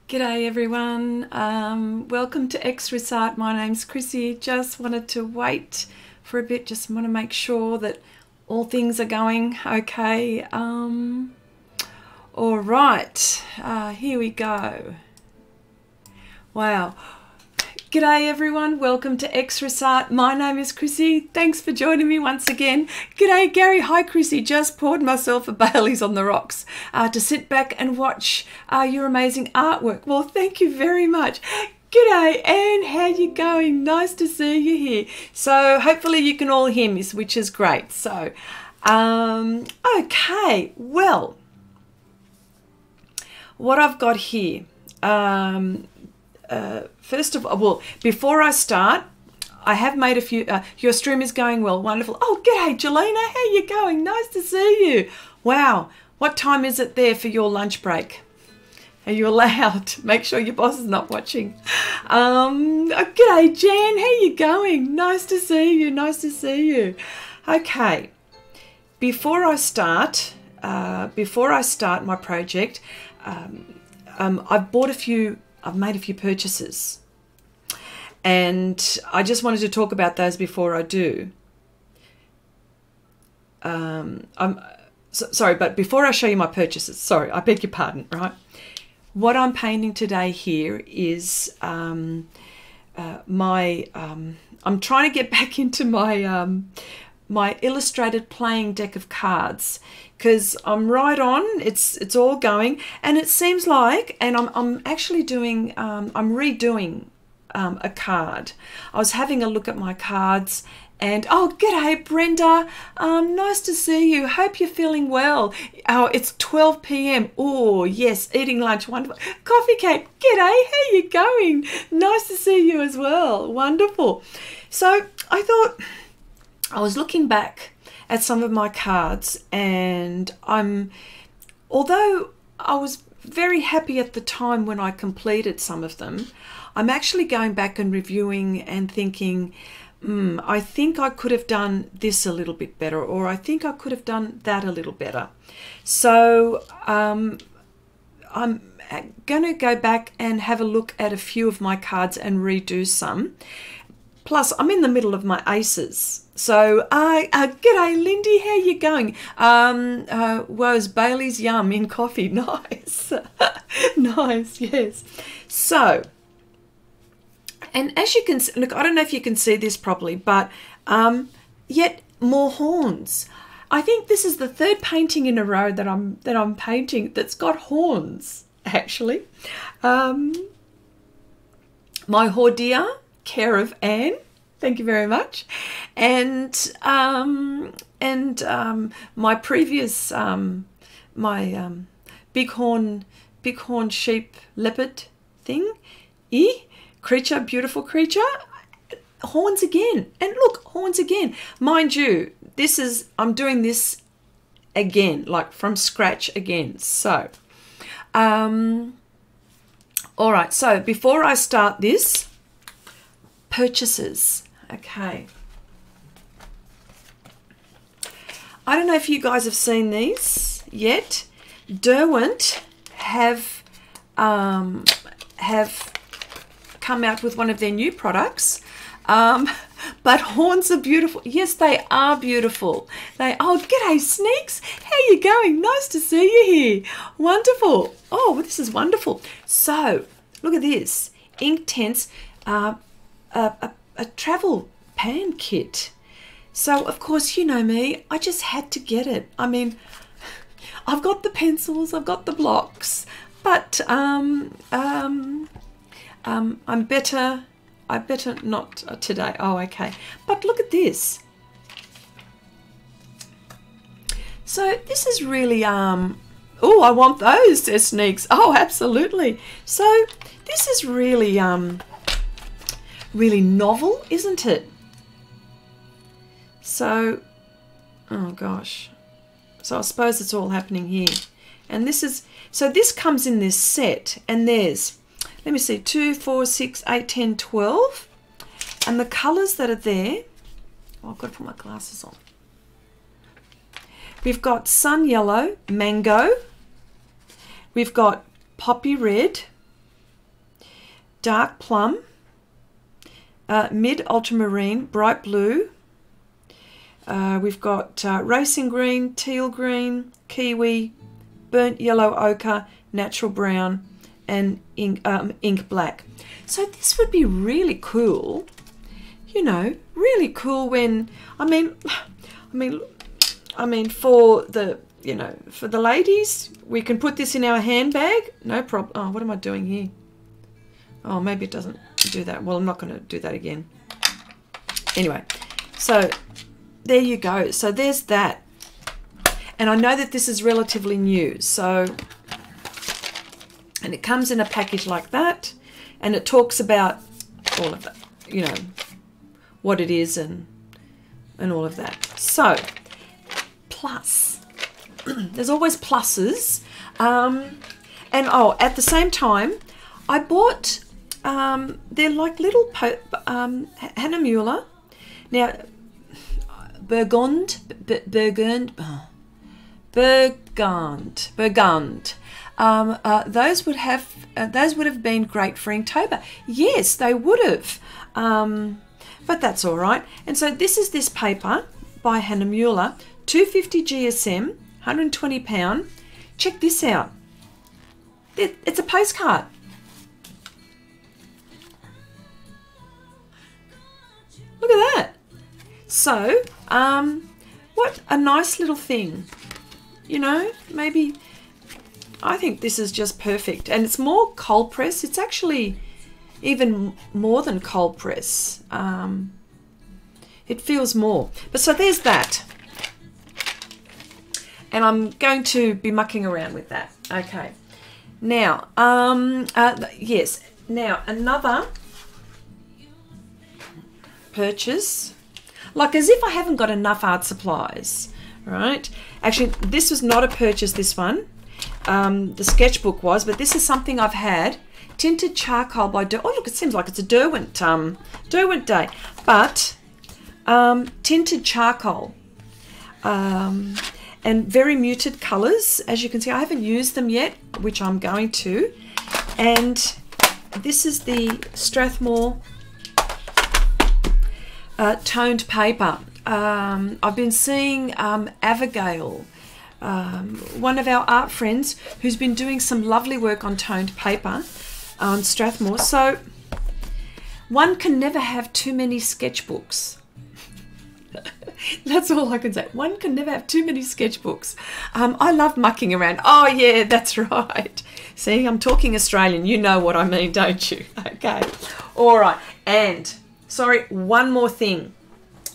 G'day everyone, welcome to Xrissart. My name's Chrissy. Just wanted to wait for a bit, just want to make sure that all things are going okay. All right, here we go. Wow. G'day everyone, welcome to Xrissart. My name is Chrissy. Thanks for joining me once again. G'day Gary. Hi Chrissy. Just poured myself a Bailey's on the rocks to sit back and watch your amazing artwork. Well, thank you very much. G'day Anne, how you going? Nice to see you here. So hopefully you can all hear me, which is great. So, okay, well, what I've got here, first of all, well, before I start, I have made a few, your stream is going well, wonderful. Oh, g'day, Jelena, how you going? Nice to see you. Wow, what time is it there for your lunch break? Are you allowed? Make sure your boss is not watching. G'day, Jan, how you going? Nice to see you, nice to see you. Okay, before I start my project, I've made a few purchases, and I just wanted to talk about those before I do. Sorry, but before I show you my purchases, sorry, I beg your pardon, right? What I'm painting today here is I'm trying to get back into my my illustrated playing deck of cards, because I'm right on, it's all going, and it seems like, and I'm actually doing I'm redoing a card. I was having a look at my cards, and oh, g'day Brenda, nice to see you, hope you're feeling well. Oh, it's 12 p.m. Oh yes, eating lunch, wonderful. Coffee cake, g'day, how you going? Nice to see you as well, wonderful. So I thought, I was looking back at some of my cards, and although I was very happy at the time when I completed some of them, I'm actually going back and reviewing and thinking, I think I could have done this a little bit better, or I think I could have done that a little better. So I'm going to go back and have a look at a few of my cards and redo some. Plus, I'm in the middle of my aces. So, g'day, Lindy, how you going? Was Bailey's yum in coffee? Nice. Nice, yes. So, and as you can see, look, I don't know if you can see this properly, but yet more horns. I think this is the third painting in a row that I'm painting that's got horns, actually. My Hordear, care of Anne, thank you very much, and my previous my bighorn sheep leopard thing, creature, beautiful creature, horns again, and look, horns again. Mind you, I'm doing this again, like from scratch again. So all right, so before I start this, purchases. Okay, I don't know if you guys have seen these yet. Derwent have come out with one of their new products, but horns are beautiful. Yes, they are beautiful. Oh, g'day Sneaks, how you going? Nice to see you here. Wonderful. Oh, well, this is wonderful. So look at this, Inktense, a travel pan kit. So of course, you know me, I just had to get it. I mean, I've got the pencils, I've got the blocks, but I better not today. Oh, okay. But look at this. So this is really oh, I want those, says Sneaks. Oh, absolutely. So this is really really novel, isn't it? So, oh gosh, so I suppose it's all happening here, and this comes in this set, and there's, let me see, 2, 4, 6, 8, 10, 12, and the colors that are there, oh, I've got to put my glasses on. We've got sun yellow, mango, we've got poppy red, dark plum, mid ultramarine, bright blue. We've got racing green, teal green, kiwi, burnt yellow ochre, natural brown, and ink black. So this would be really cool, you know, really cool when, I mean, for the, you know, for the ladies, we can put this in our handbag, no problem. Oh, what am I doing here? Oh, maybe it doesn't do that. Well, I'm not going to do that again. Anyway, so there you go. So there's that. And I know that this is relatively new. So, and it comes in a package like that. And it talks about all of that, you know, what it is and all of that. So, plus. There's always pluses. And oh, at the same time, I bought, they're like little Hannah Mueller. Now, Burgund. Those would have been great for Inktober. Yes, they would have. But that's all right. And so this is this paper by Hannah Mueller, 250 GSM, 120 pound. Check this out. It's a postcard. Look at that. So, what a nice little thing. You know, maybe, I think this is just perfect. And it's more cold press. It's actually even more than cold press. It feels more. But so there's that. And I'm going to be mucking around with that. Okay. Now, yes. Now, another purchase. Like as if I haven't got enough art supplies, right? Actually, this was not a purchase, this one. The sketchbook was, but this is something I've had. Tinted charcoal by Oh, look, it seems like it's a Derwent day. But tinted charcoal. And very muted colours. As you can see, I haven't used them yet, which I'm going to. And this is the Strathmore toned paper. I've been seeing Abigail, one of our art friends, who's been doing some lovely work on toned paper on Strathmore. So one can never have too many sketchbooks. That's all I can say. One can never have too many sketchbooks. I love mucking around. Oh, yeah, that's right. See, I'm talking Australian. You know what I mean, don't you? Okay. All right. And, sorry, one more thing,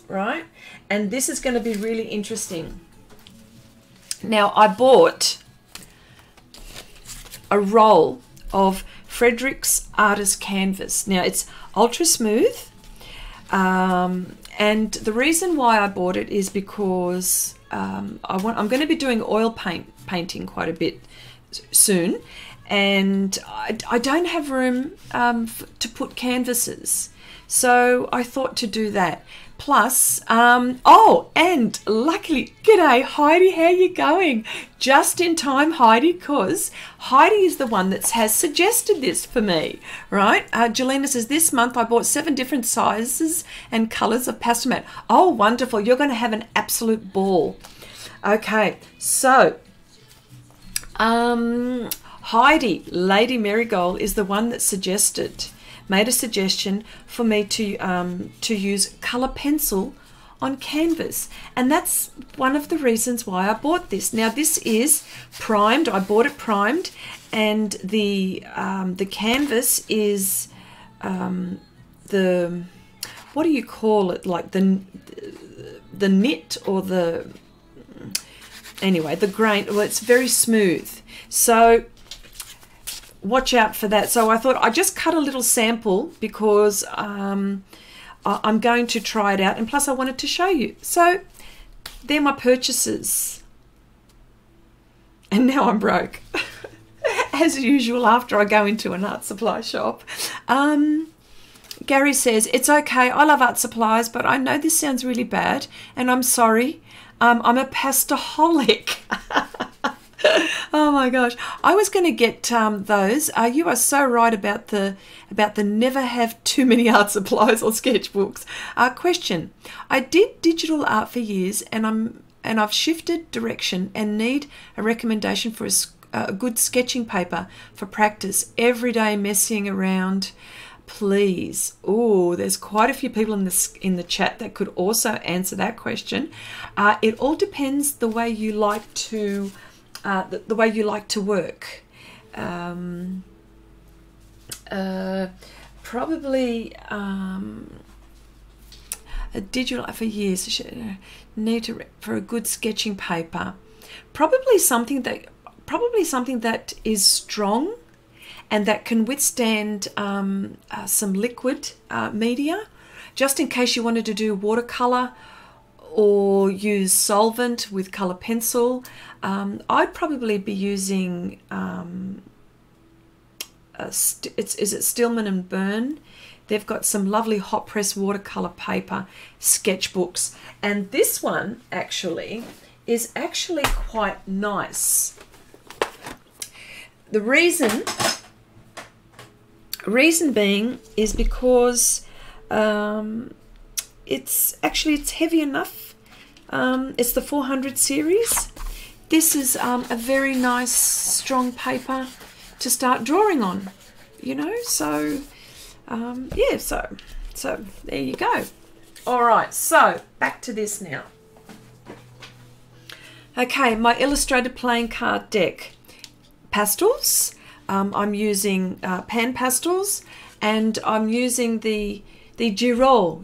right? And this is going to be really interesting. Now, I bought a roll of Frederick's Artist Canvas. Now, it's ultra smooth. And the reason why I bought it is because I'm going to be doing oil painting quite a bit soon, and I don't have room to put canvases, so I thought to do that. Plus, oh, and luckily, g'day Heidi, how you going? Just in time, Heidi, because Heidi is the one that has suggested this for me, right? Jelena says, this month I bought 7 different sizes and colours of Pastelmat. Oh, wonderful. You're going to have an absolute ball. Okay, so Heidi, Lady Marigold, is the one that made a suggestion for me to use colour pencil on canvas, and that's one of the reasons why I bought this. Now this is primed. I bought it primed, and the canvas is the, what do you call it, like the knit or the, anyway, the grain. Well, it's very smooth, so watch out for that. So I thought I just cut a little sample because I'm going to try it out, and plus I wanted to show you. So they're my purchases, and now I'm broke as usual after I go into an art supply shop. Gary says, it's okay, I love art supplies, but I know this sounds really bad and I'm sorry. I'm a pastaholic. Oh my gosh, I was going to get those. You are so right about the never have too many art supplies or sketchbooks. Question: I did digital art for years, and I've shifted direction and need a recommendation for a good sketching paper for practice. Everyday messing around, please. Oh, there's quite a few people in the chat that could also answer that question. It all depends the way you like to the way you like to work. Probably a digital for years. Need for a good sketching paper. Probably something that is strong and that can withstand some liquid media, just in case you wanted to do watercolor or use solvent with color pencil. I'd probably be using is it Stillman and Byrne? They've got some lovely hot press watercolor paper sketchbooks, and this one actually is actually quite nice. The reason being is because it's heavy enough. It's the 400 series. This is a very nice strong paper to start drawing on, you know. So yeah, so there you go. All right, so back to this now. Okay, my illustrated playing card deck. Pastels. I'm using PanPastels, and I'm using the Giraud,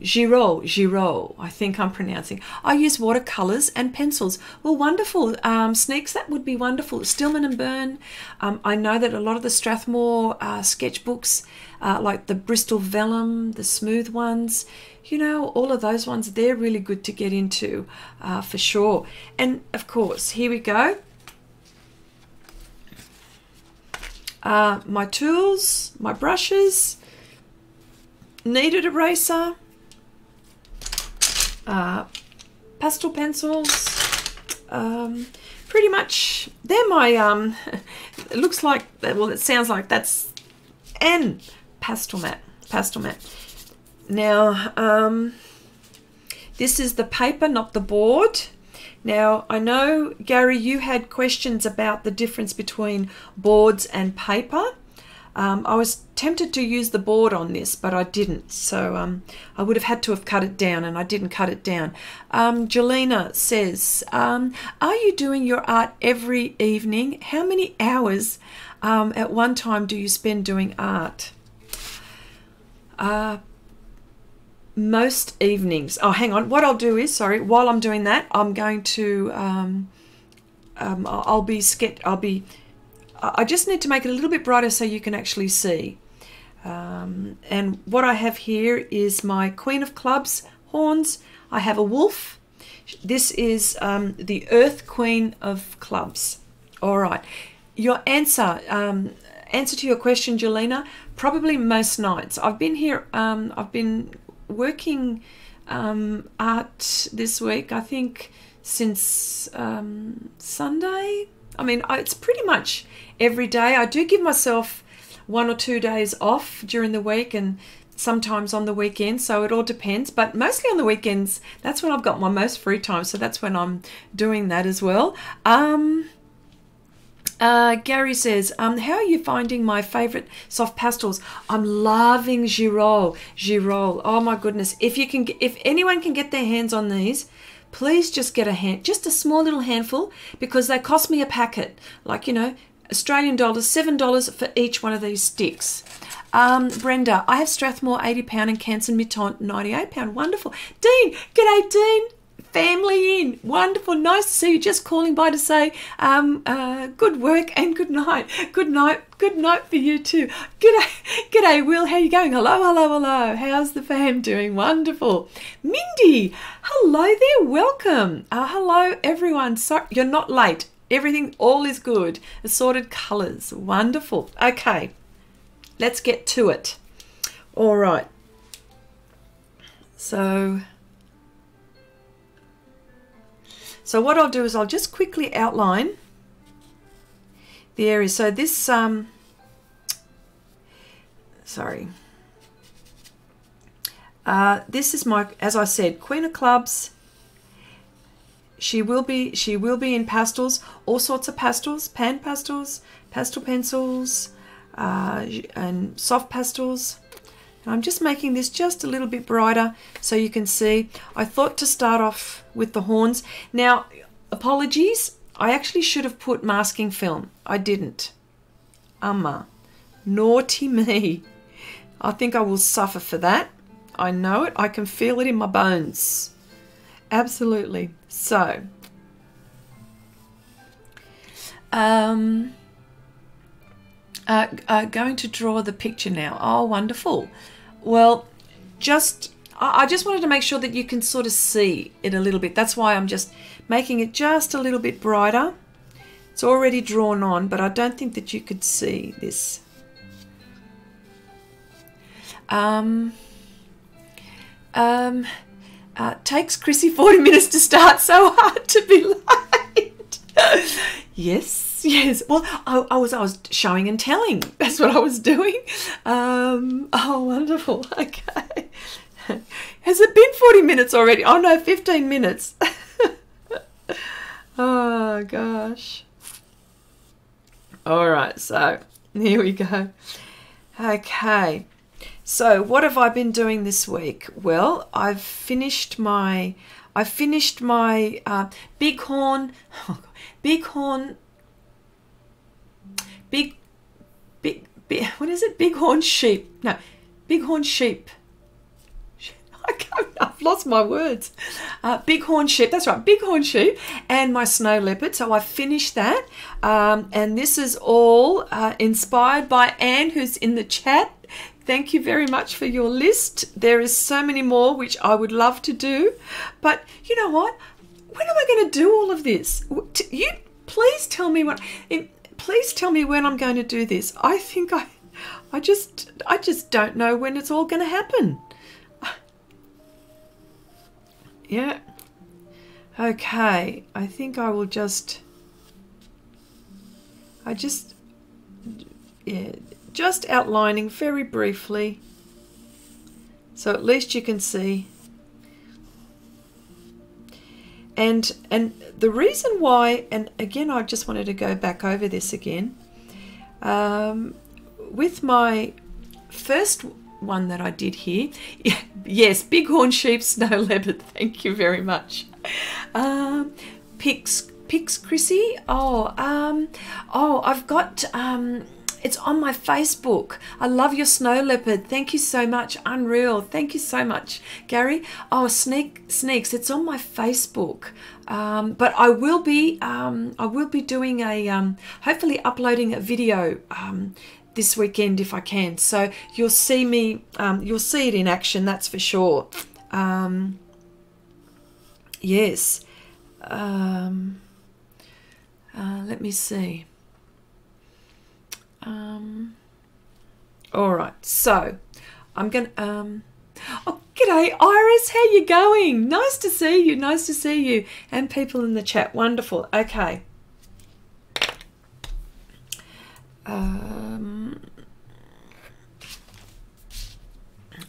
I think I'm pronouncing. I use watercolors and pencils. Well, wonderful. Sneaks, that would be wonderful. Stillman and Byrne. I know that a lot of the Strathmore sketchbooks, like the Bristol Vellum, the smooth ones, you know, all of those ones, they're really good to get into for sure. And of course, here we go. My tools, my brushes, kneaded eraser, pastel pencils, pretty much they're my it looks like, well, it sounds like that's, and Pastelmat. Now this is the paper, not the board. Now, I know, Gary, you had questions about the difference between boards and paper. I was tempted to use the board on this, but I didn't. So I would have had to have cut it down, and I didn't cut it down. Jelena says, are you doing your art every evening? How many hours at one time do you spend doing art? Most evenings. Oh, hang on. What I'll do is, sorry, while I'm doing that, I'm going to, I just need to make it a little bit brighter so you can actually see. And what I have here is my Queen of Clubs horns. I have a wolf. This is the Earth Queen of Clubs. All right. Your answer to your question, Jelena, probably most nights. I've been here, I've been working art this week, I think, since Sunday. I mean, it's pretty much every day. I do give myself 1 or 2 days off during the week, and sometimes on the weekends, so it all depends, but mostly on the weekends. That's when I've got my most free time, so that's when I'm doing that as well. Gary says, how are you finding my favorite soft pastels? I'm loving Giraud. Oh my goodness. If anyone can get their hands on these, please just get just a small little handful, because they cost me a packet, like, you know, Australian dollars, $7 for each one of these sticks. Brenda, I have Strathmore £80 and Canson Mitton £98. Wonderful. Dean, g'day Dean. Family in. Wonderful. Nice to see you. Just calling by to say good work and good night. Good night for you too. G'day Will, how you going? Hello. How's the fam doing? Wonderful. Mindy, hello there. Welcome. Hello everyone. Sorry, you're not late. Everything, all is good. Assorted colours. Wonderful. Okay, let's get to it. All right. So what I'll do is I'll just quickly outline the area. So this, sorry. This is my, as I said, Queen of Clubs. She will be in pastels, all sorts of pastels, PanPastels, Pastel Pencils, and soft pastels. And I'm just making this just a little bit brighter so you can see. I thought to start off with the horns. Now, apologies, I actually should have put masking film. I didn't. Naughty me. I think I will suffer for that. I know it. I can feel it in my bones. Absolutely. So, going to draw the picture now. Oh, wonderful. Well, I just wanted to make sure that you can sort of see it a little bit. That's why I'm just making it just a little bit brighter. It's already drawn on, but I don't think that you could see this. Takes Chrissy 40 minutes to start, so hard to be late. Yes. Well, I was showing and telling. That's what I was doing. Oh, wonderful. Okay. Has it been 40 minutes already? Oh, no, 15 minutes. Oh, gosh. All right, so here we go. Okay. So what have I been doing this week? Well, I've finished my bighorn, what is it? Bighorn sheep. No, bighorn sheep. I've lost my words. Bighorn sheep, that's right, bighorn sheep, and my snow leopard. So I finished that. And this is all inspired by Anne, who's in the chat. Thank you very much for your list. There is so many more which I would love to do. But you know what? When am I going to do all of this? You please tell me when I'm going to do this. I think I just don't know when it's all going to happen. Yeah. Okay. I think I will just outlining very briefly, so at least you can see. And the reason why, and again, I just wanted to go back over this again, with my first one that I did here, yes, bighorn sheep, snow leopard, thank you very much. Pix Chrissy, I've got, it's on my Facebook. I love your snow leopard. Thank you so much. Unreal. Thank you so much, Gary. Oh, Sneaks. It's on my Facebook. But I will be doing a hopefully uploading a video this weekend if I can. So you'll see me. You'll see it in action. That's for sure. Yes. Let me see. All right, so I'm gonna oh, g'day Iris, how you going? Nice to see you, and people in the chat. Wonderful. Okay.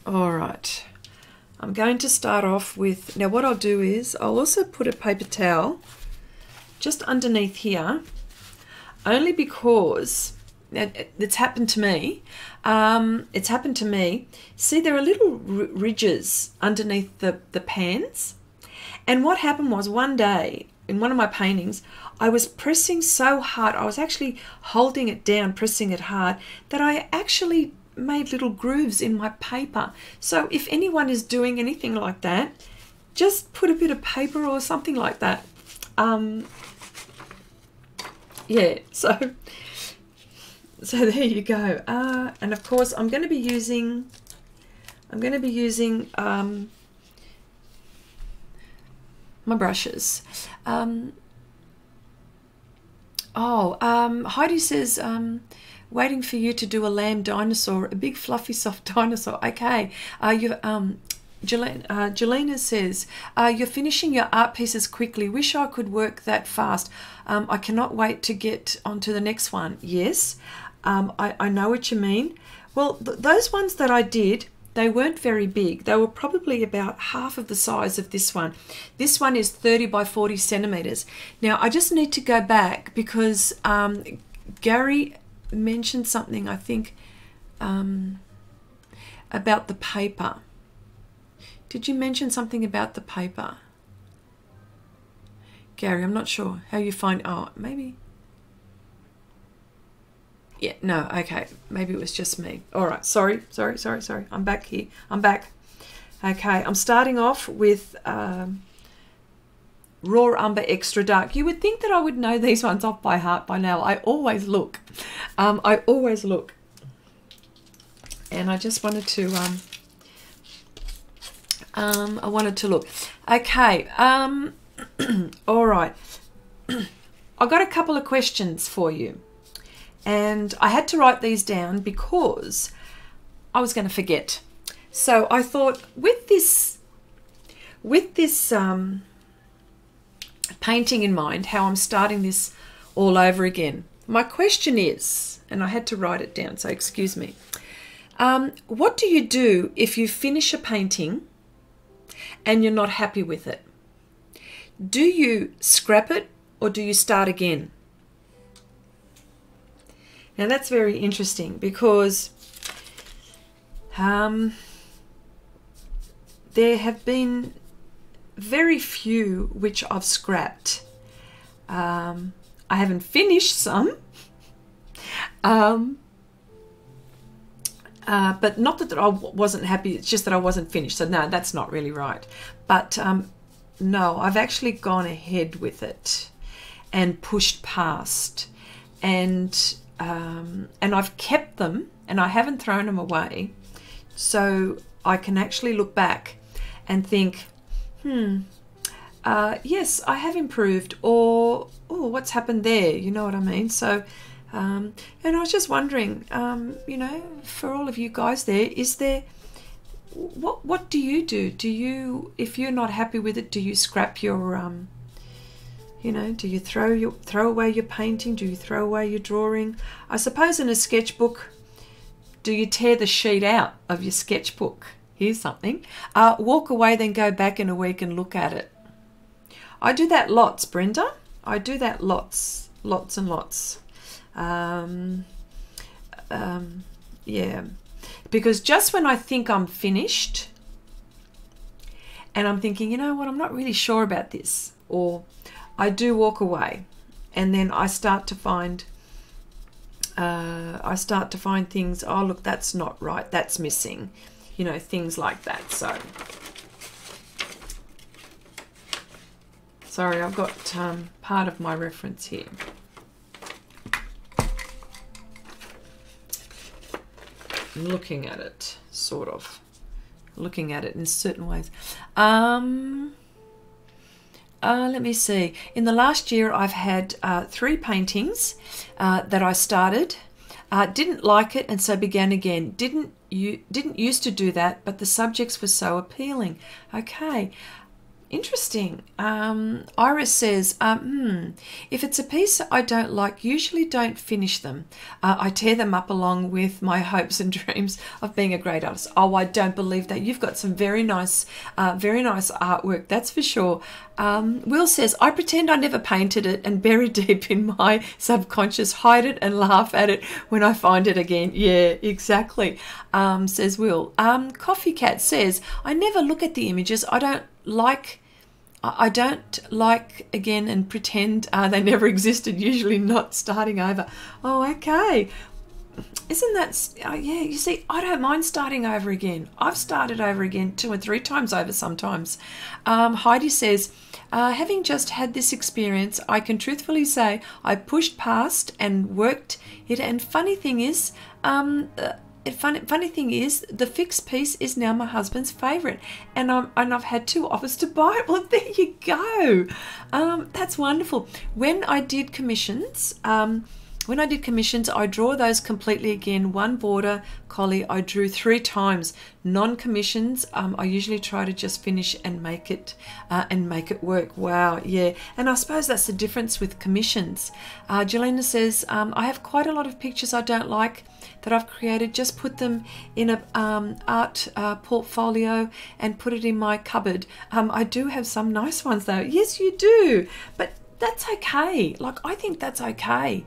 All right, I'm going to start off with, now what I'll do is I'll also put a paper towel just underneath here, only because it's happened to me. See, there are little ridges underneath the pans. And what happened was, one day in one of my paintings, I was pressing so hard, I was actually holding it down, pressing it hard, that I actually made little grooves in my paper. So if anyone is doing anything like that, just put a bit of paper or something like that. Yeah, so there you go. And of course I'm going to be using my brushes. Heidi says waiting for you to do a lamb dinosaur, a big fluffy soft dinosaur. Okay. Jelena says, you're finishing your art pieces quickly. Wish I could work that fast. I cannot wait to get on to the next one. Yes, I know what you mean. Well, those ones that I did, they weren't very big. They were probably about half of the size of this one. This one is 30 by 40 centimeters. Now, I just need to go back because Gary mentioned something, I think, about the paper. Did you mention something about the paper? Gary, I'm not sure how you find, oh, maybe. Yeah, no, okay. Maybe it was just me. All right, sorry. I'm back here. I'm back. Okay, I'm starting off with Raw Umber Extra Dark. You would think that I would know these ones off by heart by now. I always look. And I just wanted to, look. Okay, all right. I've got a couple of questions for you. And I had to write these down because I was going to forget. So I thought with this painting in mind, how I'm starting this all over again. My question is, and I had to write it down, so excuse me. What do you do if you finish a painting and you're not happy with it? Do you scrap it or do you start again? Now that's very interesting because there have been very few which I've scrapped. I haven't finished some, but not that I wasn't happy, it's just that I wasn't finished. So no, that's not really right. But no, I've actually gone ahead with it and pushed past, and I've kept them and I haven't thrown them away, so I can actually look back and think, yes, I have improved, or oh, what's happened there, you know what I mean? So and I was just wondering, you know, for all of you guys there, is there, what do you do? Do you, if you're not happy with it, do you scrap your you know, do you throw away your painting? Do you throw away your drawing? I suppose in a sketchbook, do you tear the sheet out of your sketchbook? Here's something. Walk away, then go back in a week and look at it. I do that lots, Brenda. I do that lots and lots. Yeah, because just when I think I'm finished and I'm thinking, you know what, I'm not really sure about this, or I do walk away, and then I start to find things, oh look, that's not right, that's missing, you know, things like that. So sorry, I've got part of my reference here. I'm looking at it, sort of looking at it in certain ways. Let me see. In the last year, I've had 3 paintings that I started, didn't like it, and so began again. Didn't used to do that, but the subjects were so appealing. Okay, interesting. Iris says, if it's a piece I don't like, usually don't finish them. I tear them up along with my hopes and dreams of being a great artist. Oh, I don't believe that. You've got some very nice artwork, that's for sure. Will says, I pretend I never painted it and bury deep in my subconscious, hide it and laugh at it when I find it again. Yeah, exactly, says Will. Coffee Cat says, I never look at the images. I don't like again and pretend they never existed, usually not starting over. Oh, okay. Isn't that, yeah, you see, I don't mind starting over again. I've started over again 2 or 3 times over sometimes. Heidi says, having just had this experience, I can truthfully say I pushed past and worked it, and funny thing is, the fixed piece is now my husband's favourite, and I've had 2 offers to buy it. Well, there you go. That's wonderful. When I did commissions, When I did commissions, I draw those completely again. One border collie I drew 3 times. Non-commissions, I usually try to just finish and make it work. Wow, yeah. And I suppose that's the difference with commissions. Jelena says, I have quite a lot of pictures I don't like that I've created. Just put them in a art portfolio and put it in my cupboard. I do have some nice ones though. Yes, you do, but that's okay. Like, I think that's okay.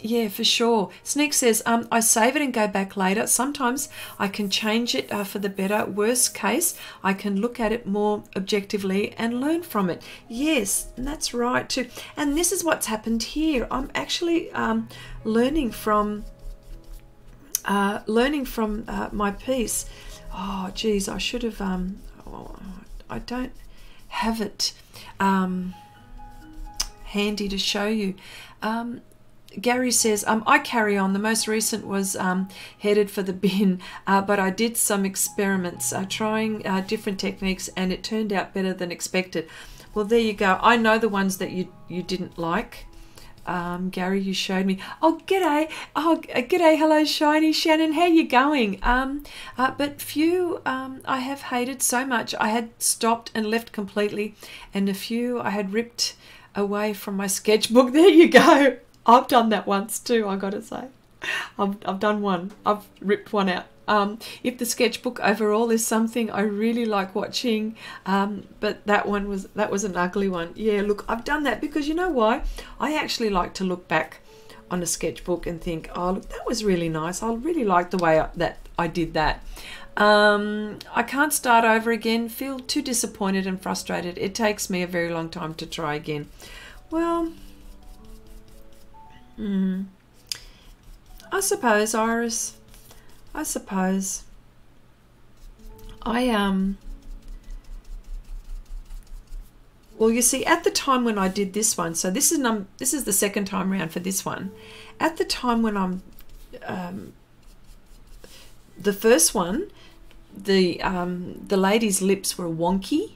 Yeah, for sure. Sneak says, I save it and go back later. Sometimes I can change it for the better. Worst case, I can look at it more objectively and learn from it. Yes, and that's right too. And this is what's happened here. I'm actually learning from my piece. Oh, geez, I should have. I don't have it handy to show you. Gary says, I carry on. The most recent was headed for the bin, but I did some experiments trying different techniques, and it turned out better than expected. Well, there you go. I know the ones that you didn't like. Gary, you showed me. Oh, g'day. Oh, g'day. Hello, Shiny. Shannon, how you going? But few I have hated so much. I had stopped and left completely, and a few I had ripped away from my sketchbook. There you go. I've done that once too, I gotta say. I've done one. I've ripped one out. If the sketchbook overall is something I really like watching, but that was an ugly one. Yeah, look, I've done that because you know why? I actually like to look back on a sketchbook and think, oh, look, that was really nice. I really like the way that I did that. I can't start over again. Feel too disappointed and frustrated. It takes me a very long time to try again. Well, I suppose, Iris. I suppose. Well, you see, at the time when I did this one, so this is the second time around for this one. At the time when I'm the first one, the lady's lips were wonky.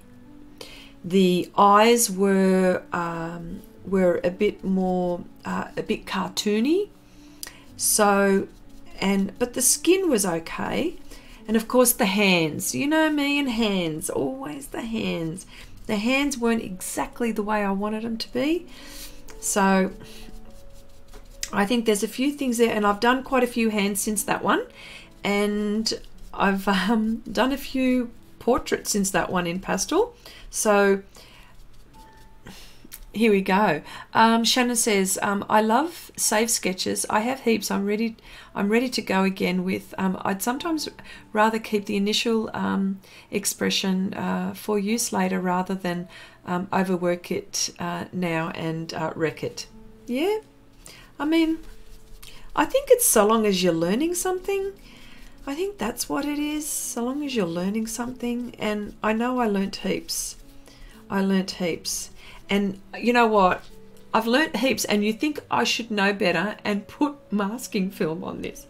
The eyes were a bit more a bit cartoony. So, but the skin was okay, and of course the hands. You know me and hands, always the hands. The hands weren't exactly the way I wanted them to be. So I think there's a few things there, and I've done quite a few hands since that one, and I've done a few portraits since that one in pastel. So here we go. Shannon says, I love save sketches. I have heaps. I'm ready to go again with. I'd sometimes rather keep the initial expression for use later rather than overwork it now and wreck it. Yeah, I mean, I think it's so long as you're learning something. I think that's what it is, so long as you're learning something. And I know I learnt heaps. And you know what? I've learnt heaps, and you think I should know better and put masking film on this.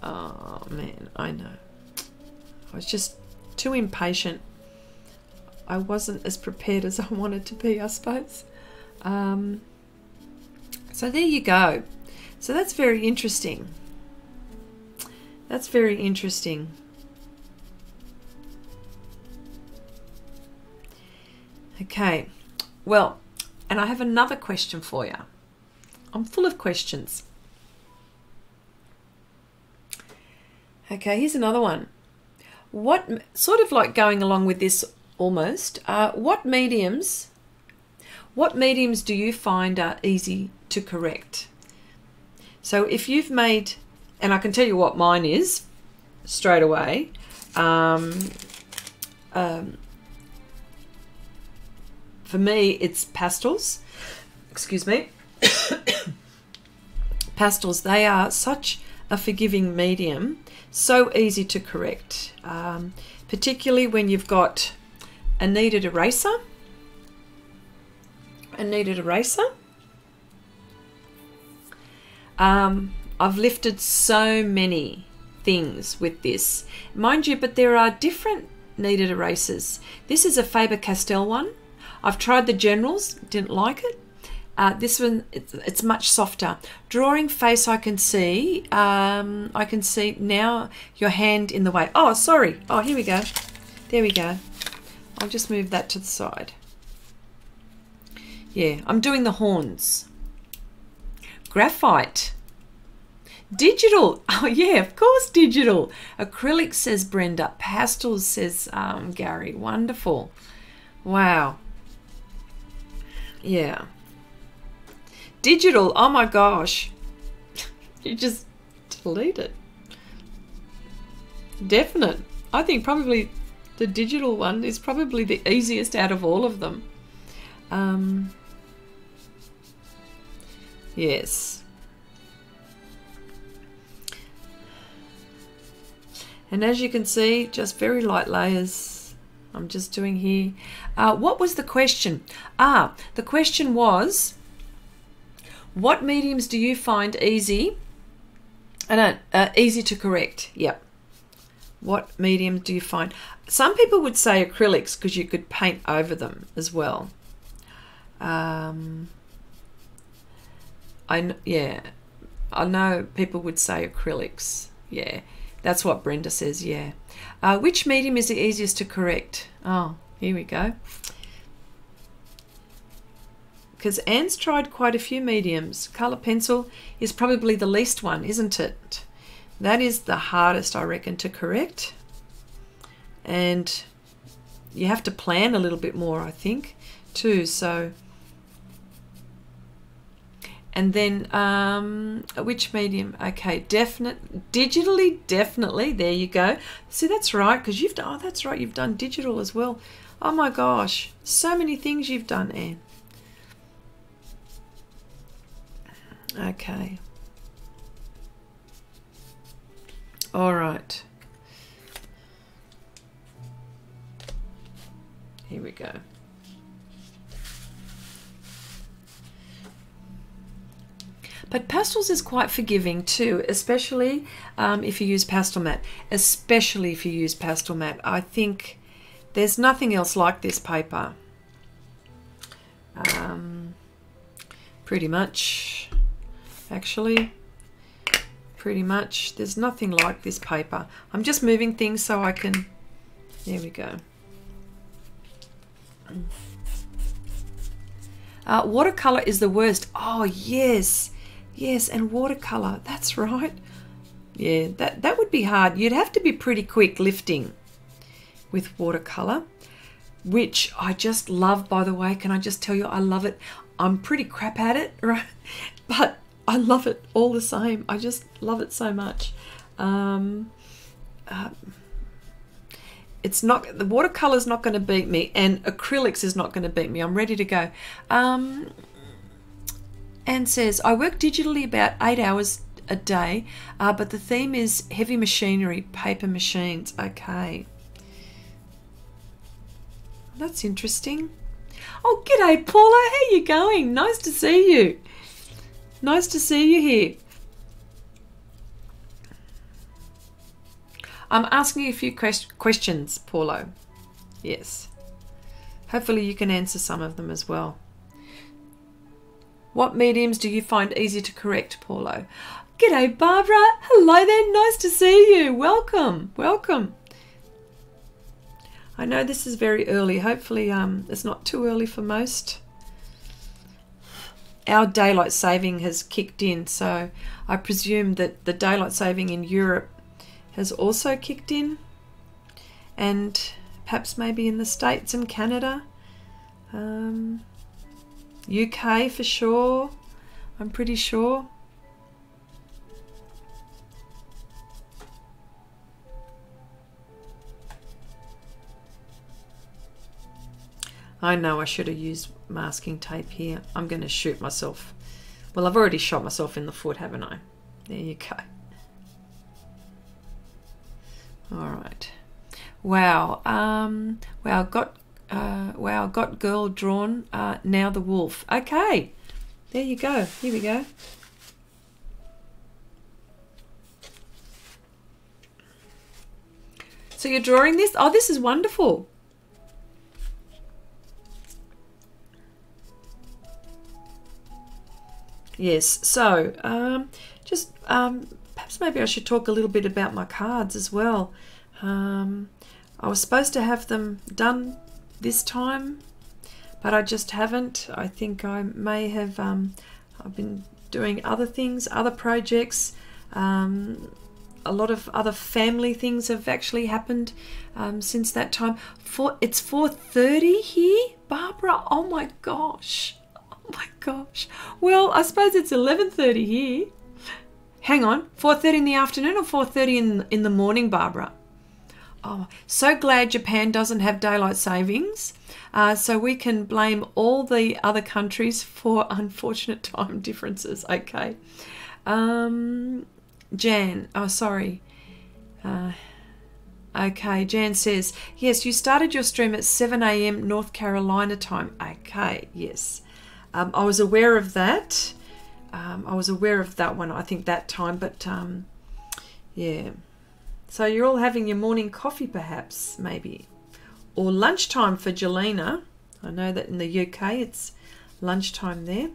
Oh, man, I know. I was just too impatient. I wasn't as prepared as I wanted to be, I suppose. So there you go. So that's very interesting. That's very interesting. Okay, well, and I have another question for you. I'm full of questions. Okay, here's another one. What, sort of like going along with this almost, what mediums do you find are easy to correct? So if you've made, and I can tell you what mine is straight away. For me, it's pastels. Excuse me. Pastels, they are such a forgiving medium, so easy to correct, particularly when you've got a kneaded eraser. I've lifted so many things with this, mind you, but there are different kneaded erasers. This is a Faber-Castell one. I've tried the Generals, didn't like it. This one, it's much softer. Drawing face, I can see. I can see now your hand in the way. Oh, sorry. Oh, here we go. There we go. I'll just move that to the side. Yeah, I'm doing the horns. Graphite. Digital. Oh, yeah, of course, digital. Acrylic, says Brenda. Pastels, says Gary. Wonderful. Wow. Yeah. Digital. Oh, my gosh. You just delete it. Definite. I think probably the digital one is probably the easiest out of all of them. Yes. And as you can see, just very light layers. I'm just doing here. What was the question? The question was, what mediums do you find easy? Easy to correct. Yep. What medium do you find? Some people would say acrylics because you could paint over them as well. I know people would say acrylics. Yeah, that's what Brenda says. Yeah. Which medium is the easiest to correct? Oh, here we go. Because Anne's tried quite a few mediums. Colour pencil is probably the least one, isn't it? That is the hardest, I reckon, to correct. And you have to plan a little bit more, I think, too. So. And then which medium? Okay, digitally, definitely. There you go. See, that's right, because you've done. Oh, that's right. You've done digital as well. Oh my gosh, so many things you've done, Anne. Okay. All right. Here we go. But Pastels is quite forgiving too, especially if you use Pastelmat. Especially if you use Pastelmat. I think there's nothing else like this paper. Pretty much. Actually, pretty much. There's nothing like this paper. I'm just moving things so I can... There we go. Watercolor is the worst. Oh, yes. Yes, and watercolor. That's right. Yeah, that would be hard. You'd have to be pretty quick lifting with watercolor, which I just love, by the way. Can I just tell you, I love it. I'm pretty crap at it, right? But I love it all the same. I just love it so much. It's not, the watercolor's not going to beat me, and acrylics is not going to beat me. I'm ready to go. Anne says, I work digitally about 8 hours a day, but the theme is heavy machinery, paper machines. Okay. That's interesting. Oh, g'day, Paula. How you going? Nice to see you. Nice to see you here. I'm asking you a few questions, Paulo. Yes. Hopefully you can answer some of them as well. What mediums do you find easy to correct, Paulo? G'day, Barbara. Hello there. Nice to see you. Welcome. Welcome. I know this is very early. Hopefully it's not too early for most. Our daylight saving has kicked in, so I presume that the daylight saving in Europe has also kicked in, and perhaps maybe in the States and Canada. UK for sure, I'm pretty sure. I know I should have used masking tape here. I'm going to shoot myself. Well, I've already shot myself in the foot, haven't I? There you go. All right. Wow. Wow, got girl drawn. Now the wolf. Okay. There you go. Here we go. So you're drawing this? Oh, this is wonderful. Yes, so just perhaps maybe I should talk a little bit about my cards as well. I was supposed to have them done this time, but I just haven't. I think I may have, I've been doing other things, other projects. A lot of other family things have actually happened since that time. It's 4:30 here, Barbara. Oh my gosh. Oh my gosh. Well, I suppose it's 11:30 here. Hang on, 4:30 in the afternoon or 4:30 in the morning, Barbara? Oh, so glad Japan doesn't have daylight savings. So we can blame all the other countries for unfortunate time differences. Okay. Jan, oh sorry. Okay, Jan says, yes, you started your stream at 7 a.m. North Carolina time. Okay, yes. I was aware of that. I was aware of that one, I think, that time. But, yeah. So you're all having your morning coffee, perhaps, maybe. Or lunchtime for Jelena. I know that in the UK it's lunchtime there.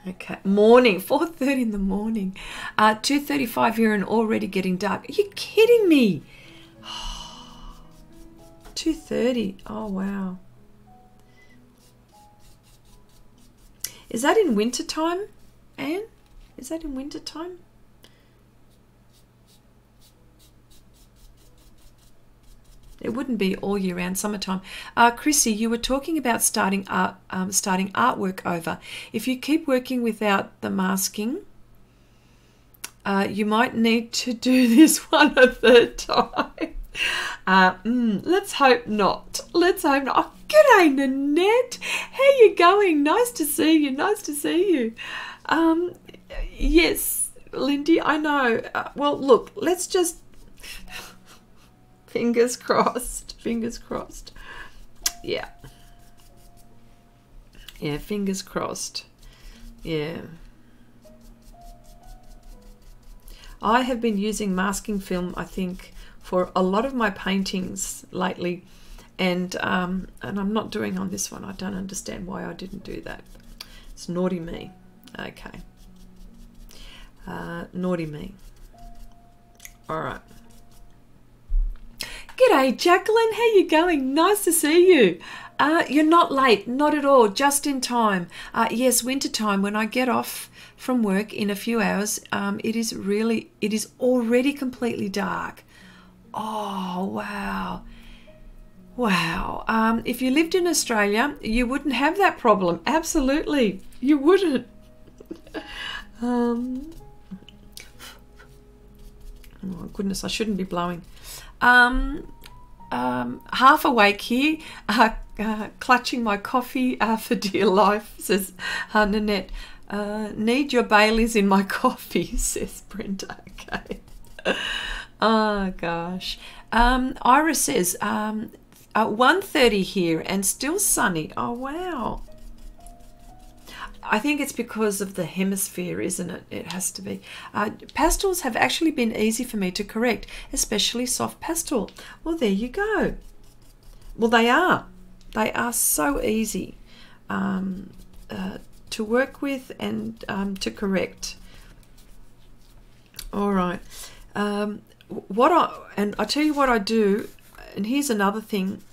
Okay, morning, 4:30 in the morning. 2:35 here and already getting dark. Are you kidding me? 2:30. Oh, wow. Is that in winter time, Anne? Is that in winter time? It wouldn't be all year round, summertime. Chrissy, you were talking about starting artwork over. If you keep working without the masking, you might need to do this one a third time. Let's hope not. Let's hope not. Oh, g'day, Nanette. How you going? Nice to see you. Nice to see you. Yes, Lindy, I know. Well, look, let's just... Fingers crossed. Fingers crossed. Yeah. Yeah, fingers crossed. Yeah. I have been using masking film, I think, for a lot of my paintings lately, and I'm not doing on this one. I don't understand why I didn't do that. It's naughty me. Okay. Naughty me. All right. G'day, Jacqueline. How you going? Nice to see you. You're not late, not at all, just in time. Yes, winter time, when I get off from work in a few hours, it is already completely dark. Oh, wow. Wow. If you lived in Australia, you wouldn't have that problem. Absolutely. You wouldn't. Oh, goodness, I shouldn't be blowing. Half awake here, clutching my coffee for dear life, says Nanette. Need your Baileys in my coffee, says Brenda. Okay. Oh, gosh. Iris says, 1:30 here and still sunny. Oh, wow. I think it's because of the hemisphere, isn't it? It has to be. Pastels have actually been easy for me to correct, especially soft pastel. Well, there you go. Well, they are. They are so easy to work with and to correct. All right. I tell you what I do, and here's another thing,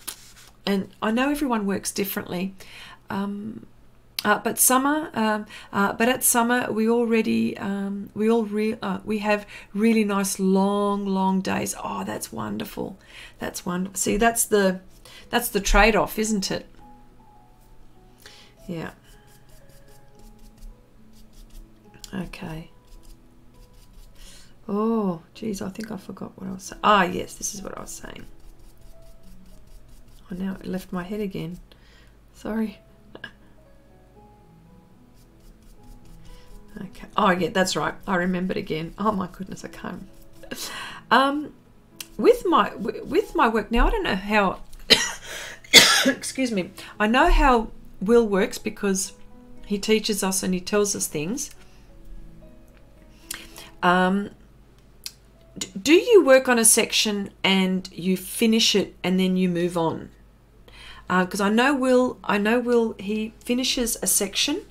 and I know everyone works differently. But at summer we have really nice long days. Oh, that's wonderful. That's wonderful. See, that's the trade-off, isn't it? Yeah. Okay. Oh, geez, I think I forgot what I was saying. Ah, yes, this is what I was saying. Oh, now it left my head again. Sorry. Okay. Oh, yeah, that's right. I remembered again. Oh my goodness, I can't. With my work now, I don't know how. Excuse me. I know how Will works because he teaches us and he tells us things. do you work on a section and you finish it and then you move on? Because I know Will, he finishes a section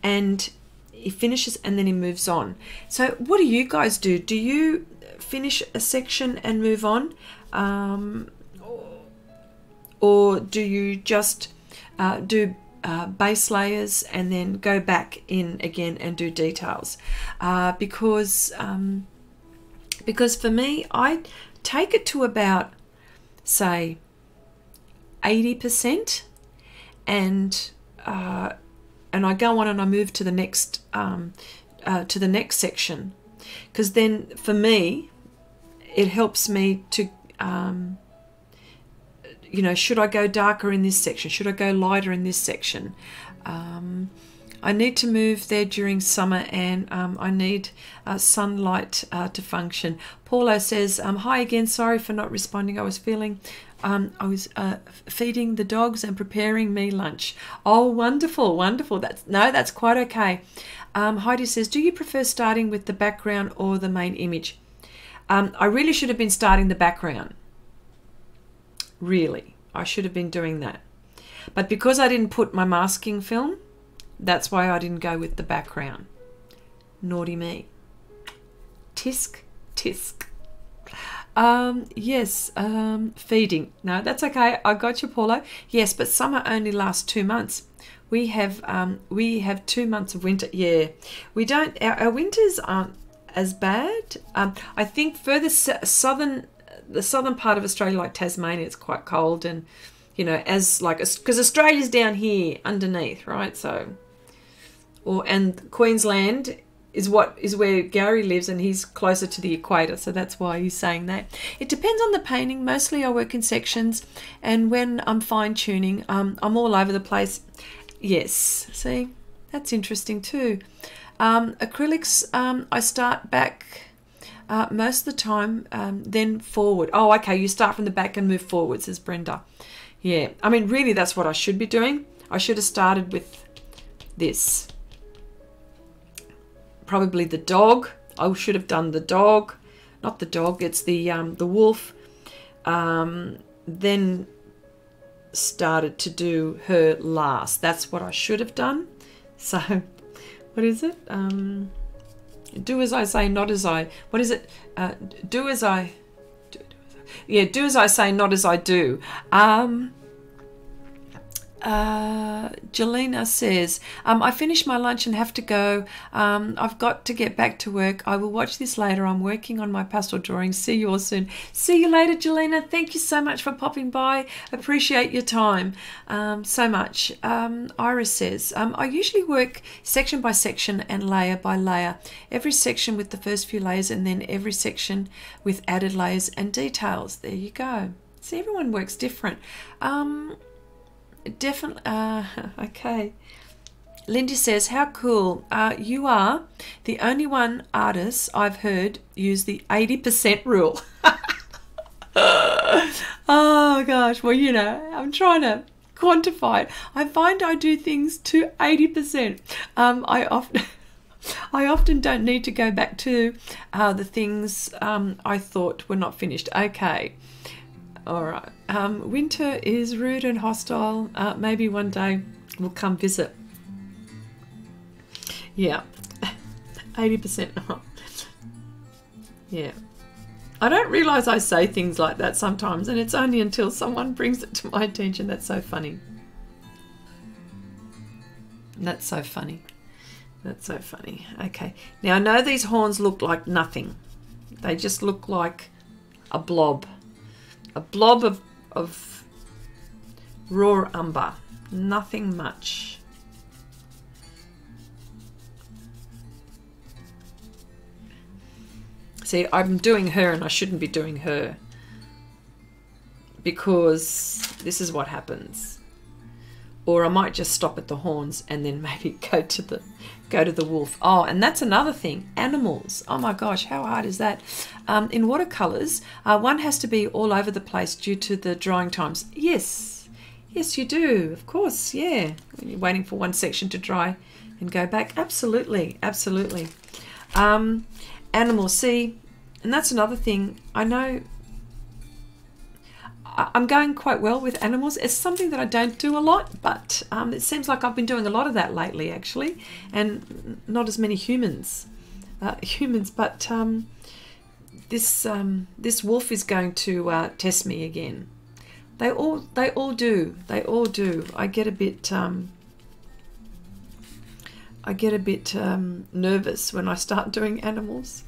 and he finishes and then he moves on. So what do you guys do? Do you finish a section and move on? Or do you just do base layers and then go back in again and do details? Because for me, I take it to about, say, 80%, and I go on and I move to the next section, because then for me it helps me to you know, should I go darker in this section? Should I go lighter in this section? I need to move there during summer, and I need sunlight to function. Paulo says, hi again, sorry for not responding. I was feeding the dogs and preparing me lunch. Oh, wonderful, wonderful. That's quite okay. Heidi says, do you prefer starting with the background or the main image? I really should have been starting the background. Really, I should have been doing that. But because I didn't put my masking film, that's why I didn't go with the background. Naughty me. Tisk, tisk. Yes, feeding. No, that's okay. I got you, Paulo. Yes, but summer only lasts 2 months. We have 2 months of winter. Yeah, we don't. Our winters aren't as bad. I think further the southern part of Australia, like Tasmania, it's quite cold, and you know, as like because Australia's down here underneath, right? So, and Queensland is where Gary lives, and he's closer to the equator, so that's why he's saying that. It depends on the painting. Mostly I work in sections, and when I'm fine tuning, I'm all over the place. Yes, see, that's interesting too. Acrylics, I start back most of the time, then forward. Oh, okay, you start from the back and move forward, says Brenda. Yeah, I mean, really, that's what I should be doing. I should have started with this. Probably the dog. I should have done the dog, not the dog. It's the wolf. Then started to do her last. That's what I should have done. So, what is it? Do as I say, not as I. What is it? Do as I. Yeah, do as I say, not as I do. Jelena says, I finished my lunch and have to go. I've got to get back to work. I will watch this later. I'm working on my pastel drawings. See you all soon. See you later, Jelena. Thank you so much for popping by. Appreciate your time so much. Iris says, I usually work section by section and layer by layer. Every section with the first few layers, and then every section with added layers and details. There you go. See, everyone works different. Definitely. Okay. Lindy says, how cool. You are the only one artist I've heard use the 80% rule. Oh gosh, well, you know, I'm trying to quantify it. I find I do things to 80%. I often don't need to go back to the things I thought were not finished. Okay. All right. Winter is rude and hostile. Maybe one day we'll come visit. Yeah. 80%. Yeah. I don't realise I say things like that sometimes, and it's only until someone brings it to my attention. That's so funny. That's so funny. That's so funny. Okay. Now, I know these horns look like nothing. They just look like a blob. A blob of raw umber. Nothing much. See, I'm doing her and I shouldn't be doing her, because this is what happens. Or I might just stop at the horns and then maybe go to the wolf. Oh, and that's another thing. Animals. Oh my gosh, how hard is that? In watercolors, one has to be all over the place due to the drying times. Yes, yes, you do. Of course, yeah. When you're waiting for one section to dry and go back. Absolutely, absolutely. Animals. See, And that's another thing. I know I'm going quite well with animals. It's something that I don't do a lot, but it seems like I've been doing a lot of that lately, actually, and not as many humans. But this wolf is going to test me again. They all do. They all do. I get a bit nervous when I start doing animals,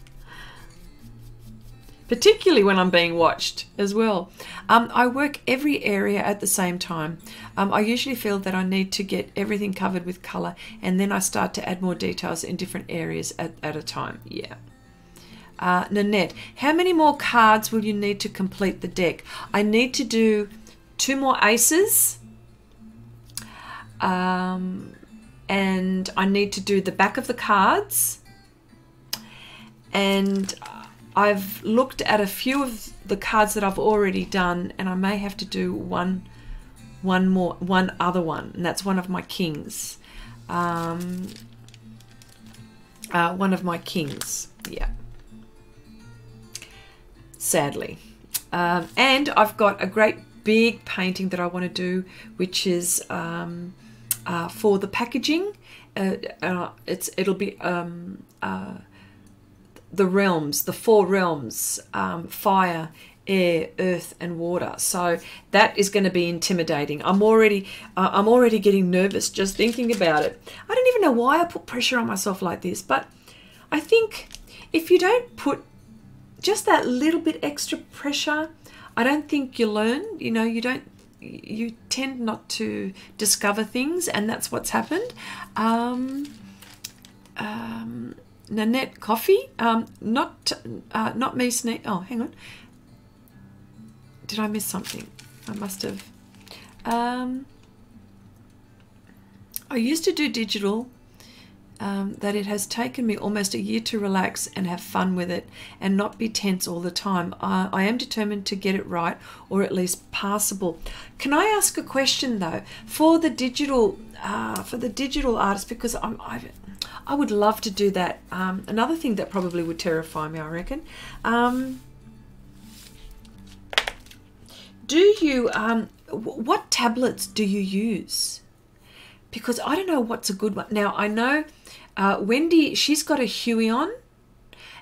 particularly when I'm being watched as well. I work every area at the same time. I usually feel that I need to get everything covered with colour, and then I start to add more details in different areas at a time. Yeah. Nanette, how many more cards will you need to complete the deck? I need to do 2 more aces, and I need to do the back of the cards, and I've looked at a few of the cards that I've already done, and I may have to do one other one, and that's one of my kings. One of my kings, yeah. Sadly. And I've got a great big painting that I want to do, which is for the packaging. It'll be the realms, the 4 realms, fire, air, earth, and water. So that is going to be intimidating. I'm already getting nervous just thinking about it. I don't even know why I put pressure on myself like this, but I think if you don't put just that little bit extra pressure, I don't think you learn. You know, you tend not to discover things, and that's what's happened. Nanette, coffee? Not me sneak. Oh, hang on. Did I miss something? I must have. I used to do digital. That it has taken me almost a year to relax and have fun with it and not be tense all the time. I am determined to get it right, or at least passable. Can I ask a question though for the digital artist, because I would love to do that. Another thing that probably would terrify me, I reckon. Do you what tablets do you use? Because I don't know what's a good one. Now I know Wendy, she's got a Huion,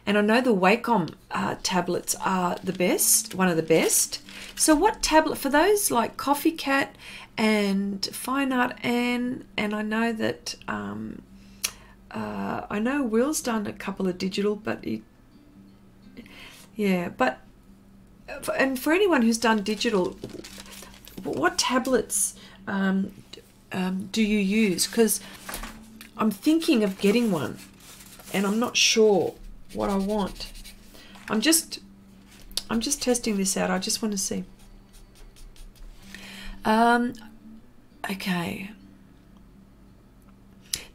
and I know the Wacom tablets are the best, one of the best. So what tablet, for those like Coffee Cat and Fine Art and I know that I know Will's done a couple of digital, but and for anyone who's done digital, what tablets do you use? Because I'm thinking of getting one, and I'm not sure what I want. I'm just testing this out. I just want to see. Okay.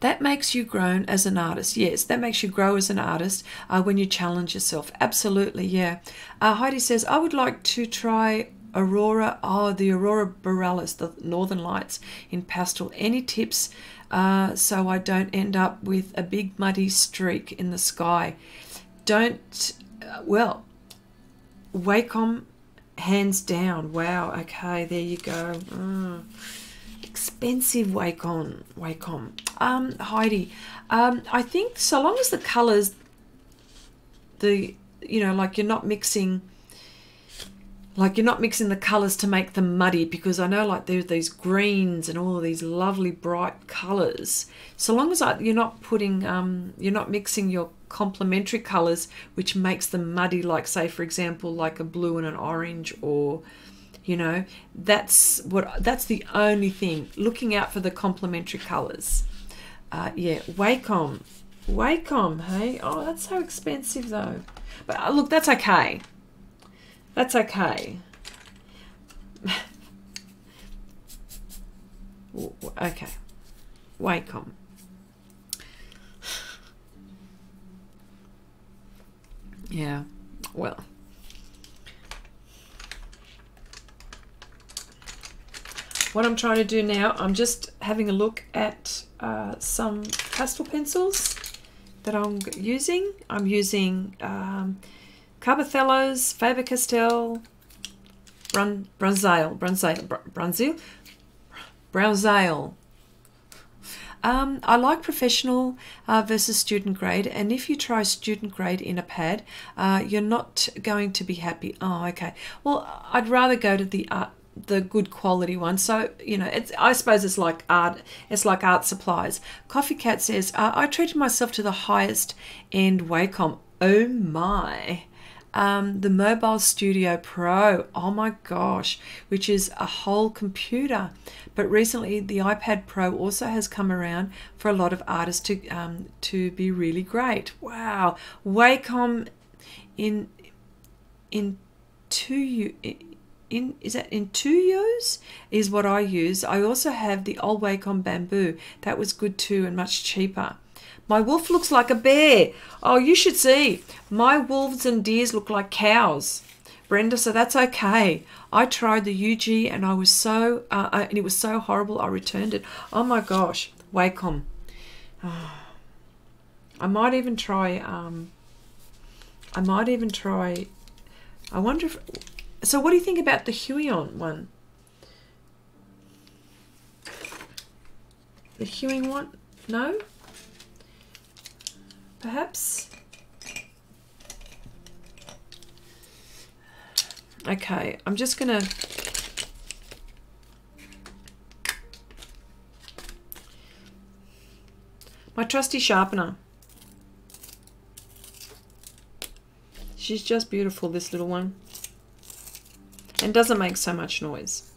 That makes you grow as an artist. Yes, that makes you grow as an artist when you challenge yourself. Absolutely, yeah. Heidi says, I would like to try Aurora, the Aurora Borealis, the Northern Lights in pastel. Any tips so I don't end up with a big muddy streak in the sky? Don't, well, Wacom, hands down. Wow, okay, there you go. Expensive Wacom. Heidi, I think so long as the colours, like you're not mixing the colours to make them muddy, because I know like there's these greens and all of these lovely bright colours. So long as you're not putting, you're not mixing your complementary colours, which makes them muddy, like say for example like a blue and an orange, or that's the only thing. Looking out for the complementary colours. Yeah, Wacom, hey. Oh, that's so expensive though. But look, that's okay. That's okay. Okay. Wacom. Yeah. Well. What I'm trying to do now, I'm just having a look at some pastel pencils that I'm using. I'm using Carbothellos, Faber-Castell, Bronzale. I like professional versus student grade, and if you try student grade in a pad, you're not going to be happy. Oh, okay. Well, I'd rather go to the good quality one. So, you know, I suppose it's like art. It's like art supplies. Coffee Cat says, I treated myself to the highest end Wacom. Oh my. The Mobile Studio Pro, oh my gosh, which is a whole computer. But recently the iPad Pro also has come around for a lot of artists to be really great. Wow, Wacom in Intuos is what I use. I also have the old Wacom Bamboo. That was good too and much cheaper. My wolf looks like a bear. Oh, you should see. My wolves and deers look like cows, Brenda, so that's okay. I tried the UG and I was and it was so horrible I returned it. Oh my gosh, Wacom. Oh, I might even try, I wonder if, so what do you think about the Huion one? The Huion one? No? Perhaps? Okay, I'm just gonna my trusty sharpener. She's just beautiful, this little one, and doesn't make so much noise.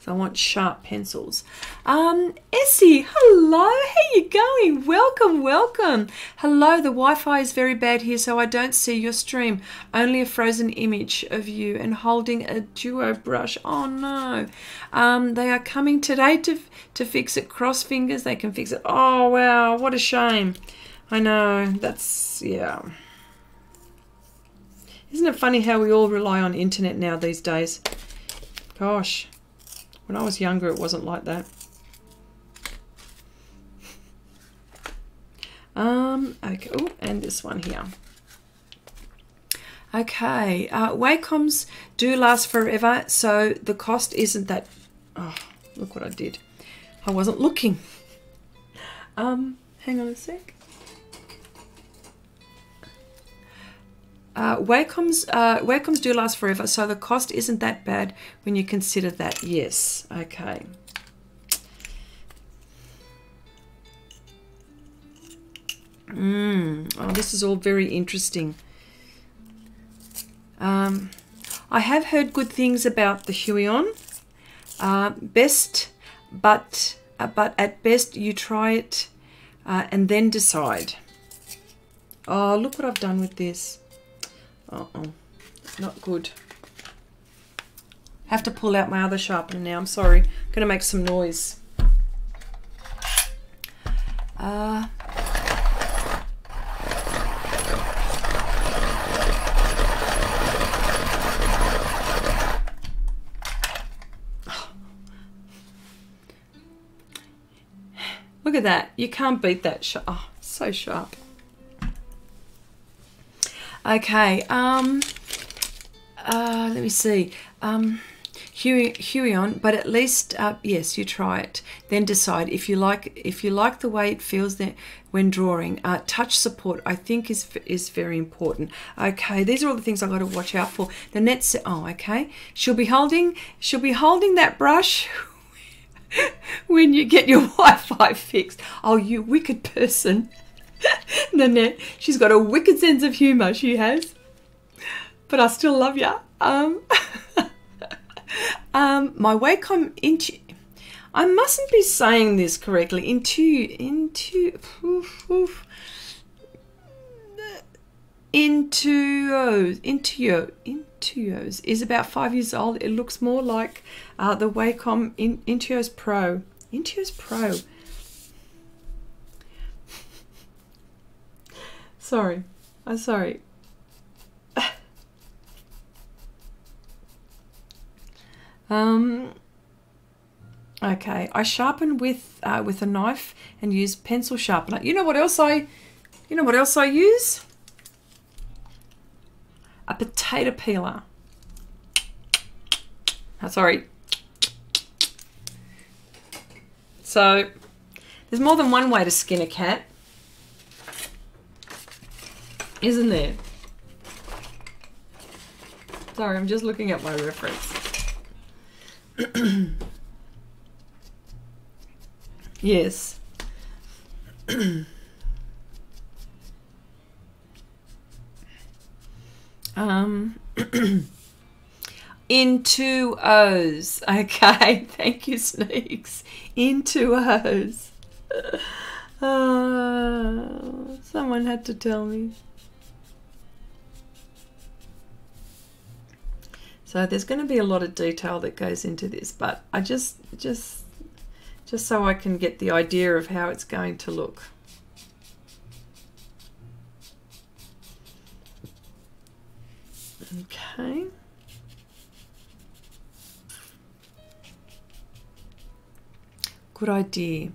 I want sharp pencils. Essie, hello, how you going? Welcome, welcome. Hello, the Wi-Fi is very bad here, so I don't see your stream. Only a frozen image of you and holding a duo brush. Oh no. They are coming today to fix it. Cross fingers, they can fix it. Oh wow, what a shame. I know, that's, yeah. Isn't it funny how we all rely on internet now these days? Gosh. When I was younger, it wasn't like that. Okay, oh, and this one here. Okay, Wacoms do last forever, so the cost isn't that. Oh, look what I did. I wasn't looking. Hang on a sec. Wacoms do last forever, so the cost isn't that bad when you consider that. Yes, okay. Oh, this is all very interesting. I have heard good things about the Huion. But at best you try it and then decide. Oh, look what I've done with this. Uh-oh, not good. Have to pull out my other sharpener now. I'm sorry. I'm going to make some noise. Look at that. You can't beat that. Oh, so sharp. Okay, let me see. Huion, but at least yes, you try it. Then decide if you like the way it feels then when drawing. Touch support, I think, is very important. Okay, these are all the things I've got to watch out for. The net. Oh, okay. She'll be holding that brush when you get your Wi-Fi fixed. Oh, you wicked person. Nanette, she's got a wicked sense of humour, she has. But I still love ya. My Wacom I mustn't be saying this correctly. Intuos is about 5 years old. It looks more like the Wacom Intuos Pro. Intuos Pro. Sorry, I'm sorry. Okay, I sharpen with a knife and use pencil sharpener. You know what else I use? A potato peeler. Oh, sorry. So there's more than one way to skin a cat, isn't there? Sorry, I'm just looking at my reference. Yes. In two O's. Okay, thank you, Sneaks. In two O's. Someone had to tell me. So there's going to be a lot of detail that goes into this, but I just so I can get the idea of how it's going to look. Okay. Good idea.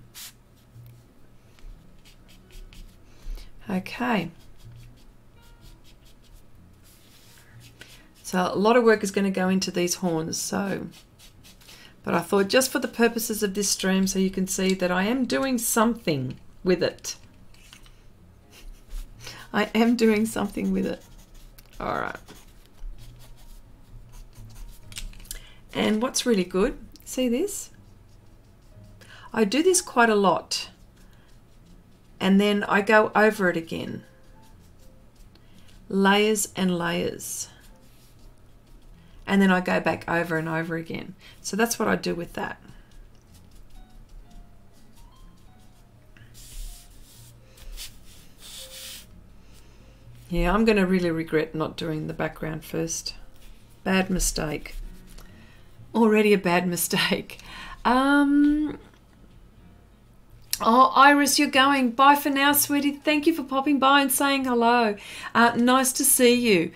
Okay. So a lot of work is going to go into these horns, but I thought just for the purposes of this stream, so you can see that I am doing something with it. I am doing something with it. All right. And what's really good, see this? I do this quite a lot, and then I go over it again. Layers and layers. And then I go back over and over again. So that's what I do with that. Yeah, I'm going to really regret not doing the background first. Bad mistake. Already a bad mistake. Oh, Iris, you're going. Bye for now, sweetie. Thank you for popping by and saying hello. Nice to see you.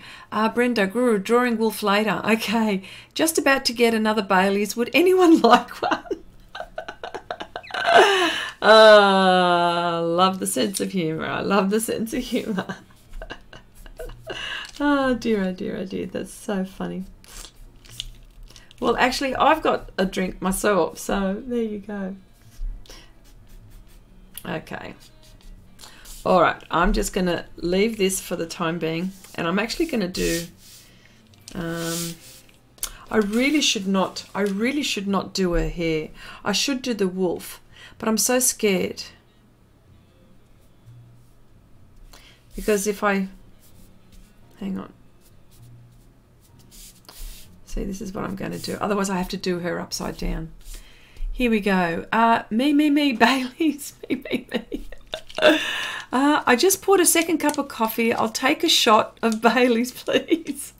Brenda, Guru, drawing wolf later. Okay, just about to get another Bailey's. Would anyone like one? Love the sense of humour. I love the sense of humour. Oh, dear, oh, dear, oh, dear. That's so funny. Well, actually, I've got a drink myself, so there you go. Okay. All right, I'm just going to leave this for the time being, and I'm actually going to do I really should not do her hair. I should do the wolf, but I'm so scared. Because if I hang on. See, this is what I'm going to do. Otherwise I have to do her upside down. Here we go. Me, Bailey's. Me. I just poured a second cup of coffee. I'll take a shot of Bailey's, please.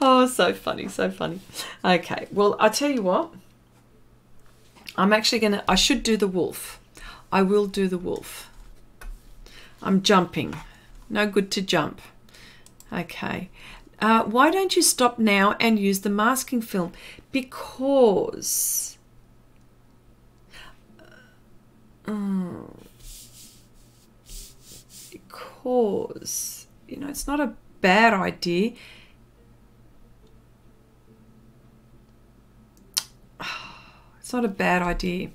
Oh, so funny, so funny. Okay, well, I'll tell you what. I'm actually going to, I should do the wolf. I will do the wolf. I'm jumping. No good to jump. Okay. Why don't you stop now and use the masking film? Because... because, you know, it's not a bad idea. It's not a bad idea.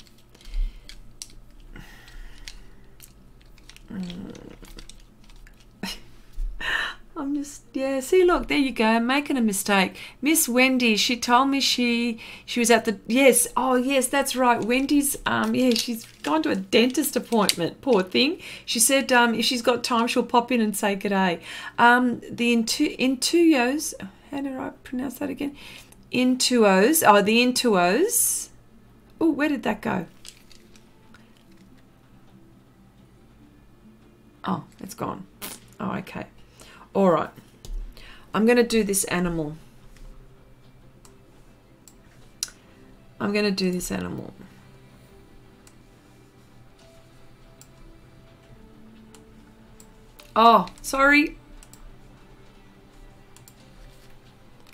I'm just, yeah, see, look, there you go, I'm making a mistake. Miss Wendy, she told me she was at the, yes, oh yes, that's right, Wendy's, yeah, she's gone to a dentist appointment, poor thing. She said if she's got time, she'll pop in and say g'day. The Intuyos, how did I pronounce that again? Intuos, oh, the Intuos. Oh, where did that go? Oh, it's gone. Oh, okay. All right. I'm going to do this animal. I'm going to do this animal. Oh, sorry.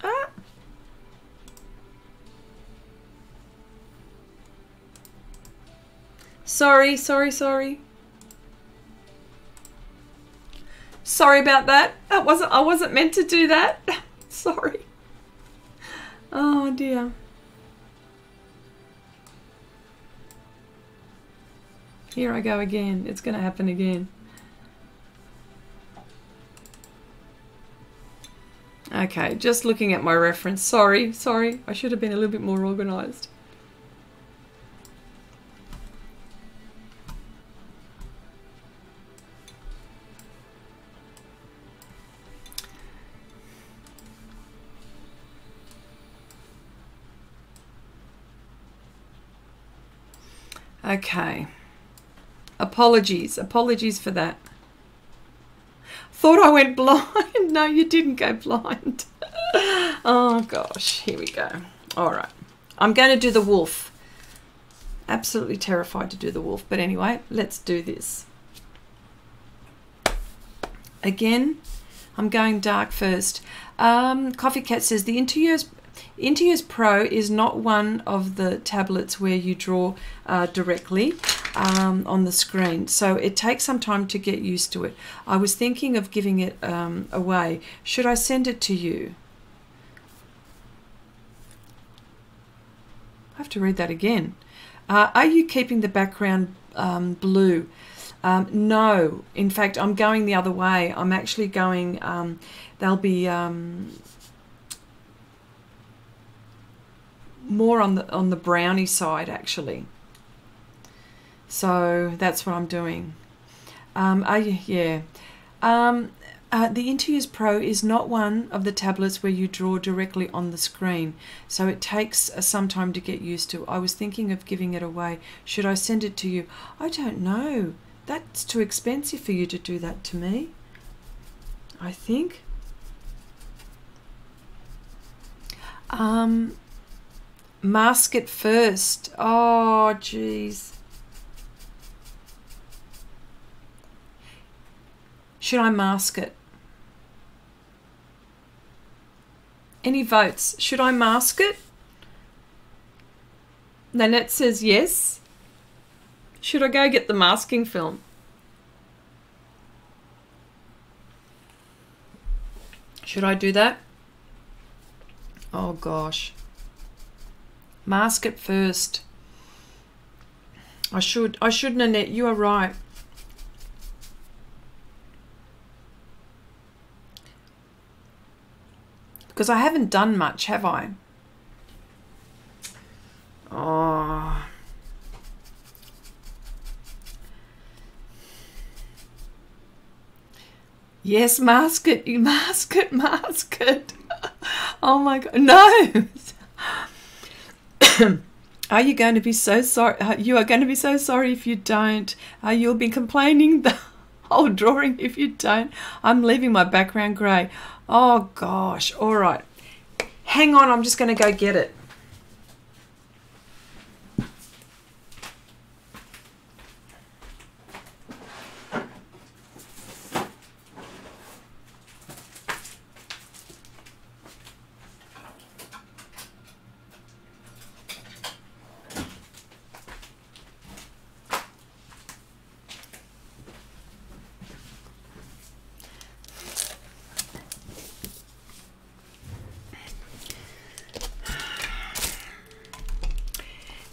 Ah. Sorry. Sorry about that. I wasn't meant to do that. Sorry. Oh dear. Here I go again. It's going to happen again. Okay, just looking at my reference. Sorry. I should have been a little bit more organized. Okay. Apologies for that. Thought I went blind. No, you didn't go blind. Oh gosh, here we go. All right, I'm going to do the wolf. Absolutely terrified to do the wolf, but anyway, let's do this. Again, I'm going dark first. Coffee Cat says the Intuos Pro is not one of the tablets where you draw directly on the screen, so it takes some time to get used to it. I was thinking of giving it away. Should I send it to you? I have to read that again. Are you keeping the background blue? No, in fact, I'm going the other way. I'm actually going, they'll be more on the browny side actually. So that's what I'm doing. The Intuos Pro is not one of the tablets where you draw directly on the screen, so it takes some time to get used to. I was thinking of giving it away. Should I send it to you? I don't know. That's too expensive for you to do that to me, I think. Mask it first. Oh, geez. Should I mask it? Any votes? Should I mask it? Nanette says yes. Should I go get the masking film? Should I do that? Oh gosh. Mask it first. I should, Nanette. You are right. Because I haven't done much, have I? Oh. Yes, mask it. You mask it. Oh my God. No. Are you going to be so sorry? You are going to be so sorry if you don't. You'll be complaining the whole drawing if you don't. I'm leaving my background grey. Oh gosh. All right. Hang on. I'm just going to go get it.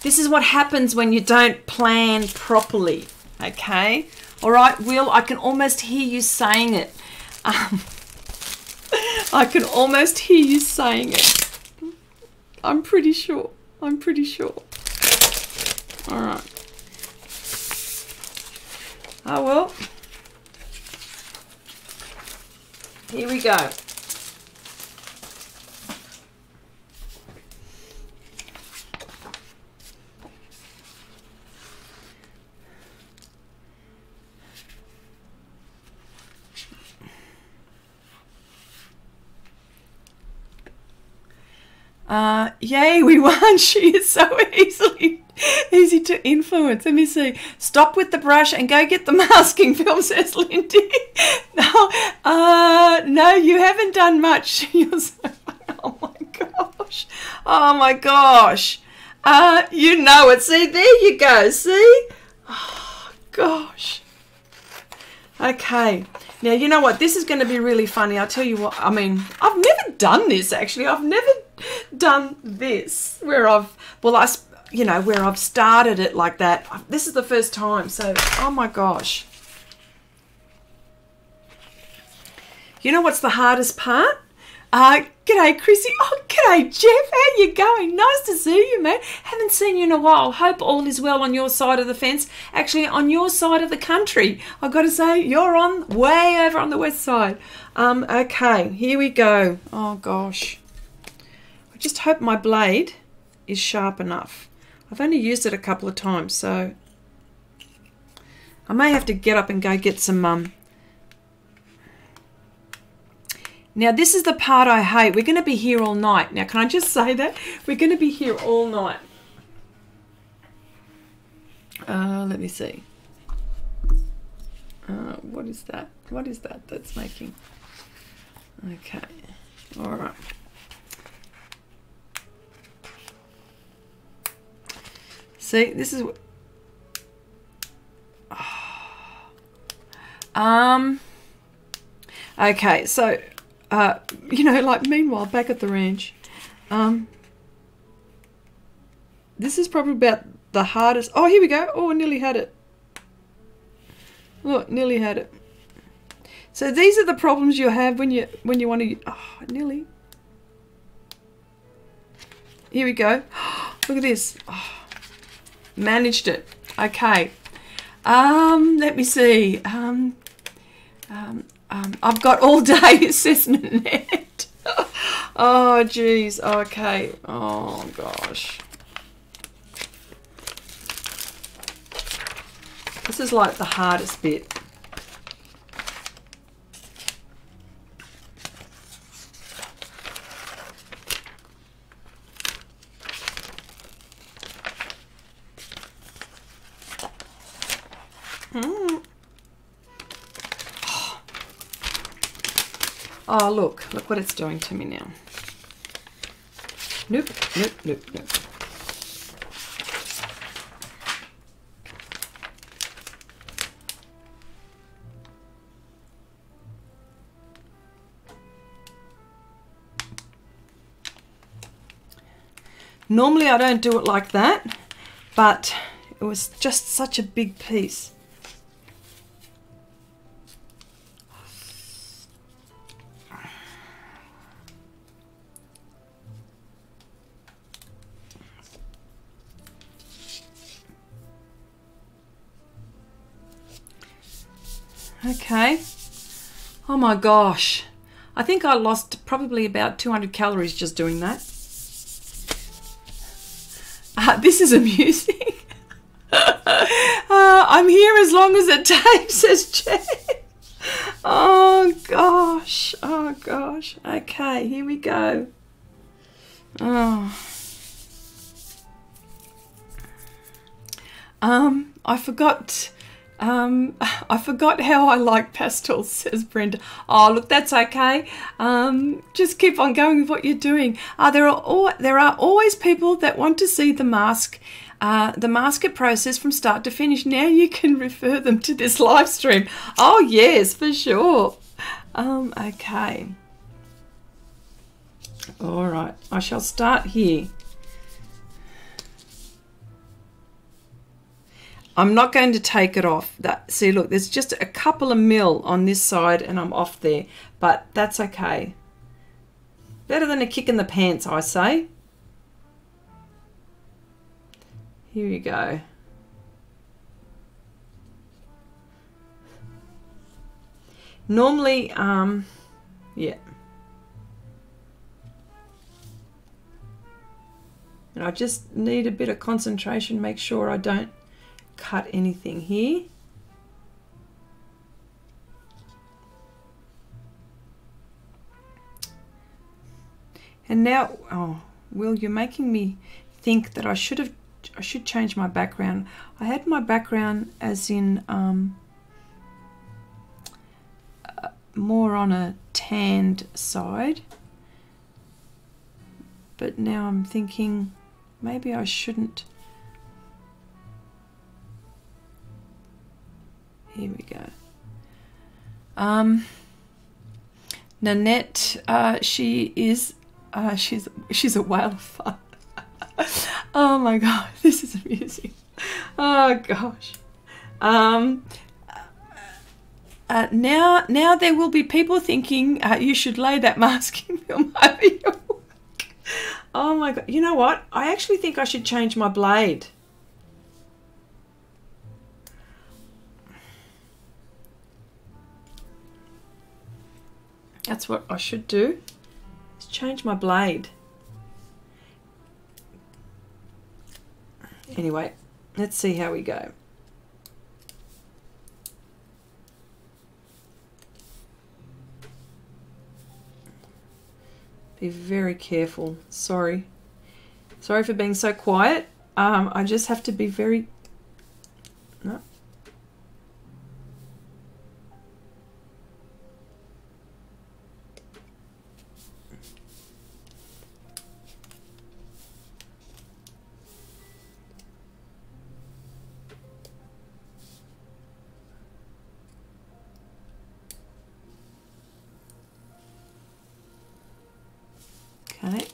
This is what happens when you don't plan properly, okay? All right, Will, I can almost hear you saying it. I can almost hear you saying it. I'm pretty sure. All right. Oh, well. Here we go. Yay, we won. She is so easy to influence. Let me see. Stop with the brush and go get the masking film, says Lindy. No, you haven't done much. You're so, oh my gosh. You know it. See, there you go. See? Oh, gosh. Okay. Now, you know what? This is going to be really funny. I'll tell you what. I mean, I've never done this, actually. I've never done this where I've, well, you know, where I've started it like that. This is the first time. So, oh my gosh. You know what's the hardest part? G'day, Chrissy. Oh, g'day, Jeff. How you going? Nice to see you, mate. Haven't seen you in a while. Hope all is well on your side of the fence. Actually, on your side of the country. I've got to say, you're on way over on the west side. Okay, here we go. Oh, gosh. I just hope my blade is sharp enough. I've only used it a couple of times, so I may have to get up and go get some... Now, this is the part I hate. We're going to be here all night. Now, can I just say that? We're going to be here all night. Let me see. What is that? What is that that's making? Okay. All right. See, this is... Okay, so... you know, like meanwhile, back at the ranch, this is probably about the hardest. Oh, here we go. Oh, I nearly had it. Look, nearly had it. So these are the problems you have when you want to. Oh, nearly. Here we go. Look at this. Oh, managed it. Okay. Let me see. I've got all day, it says Nanette. Oh, geez. Okay. Oh, gosh. This is like the hardest bit. Oh, look what it's doing to me now. Nope, nope, nope, nope. Normally I don't do it like that, but it was just such a big piece. Okay. Oh my gosh. I think I lost probably about 200 calories just doing that. This is amusing. I'm here as long as it takes, says Jen. Oh gosh. Oh gosh. Okay, here we go. Oh. I forgot how I like pastels, says Brenda. Oh, look, that's okay. Just keep on going with what you're doing. There are always people that want to see the masket process from start to finish. Now you can refer them to this live stream. Oh, yes, for sure. Okay. All right. I shall start here. I'm not going to take it off. See, look, there's just a couple of mil on this side and I'm off there, but that's okay. Better than a kick in the pants, I say. Here you go. Normally, yeah. And I just need a bit of concentration, make sure I don't cut anything here. And now, oh, Will, you're making me think that I should change my background. I had my background as in more on a tanned side, but now I'm thinking maybe I shouldn't. Here we go. Nanette, she's a whale of fun. Oh my god, this is amusing. Oh gosh. Now there will be people thinking you should lay that masking film over your work. Oh my god. You know what? I actually think I should change my blade. That's what I should do. Is change my blade. Anyway, let's see how we go. Be very careful. Sorry for being so quiet. I just have to be very... No. Okay.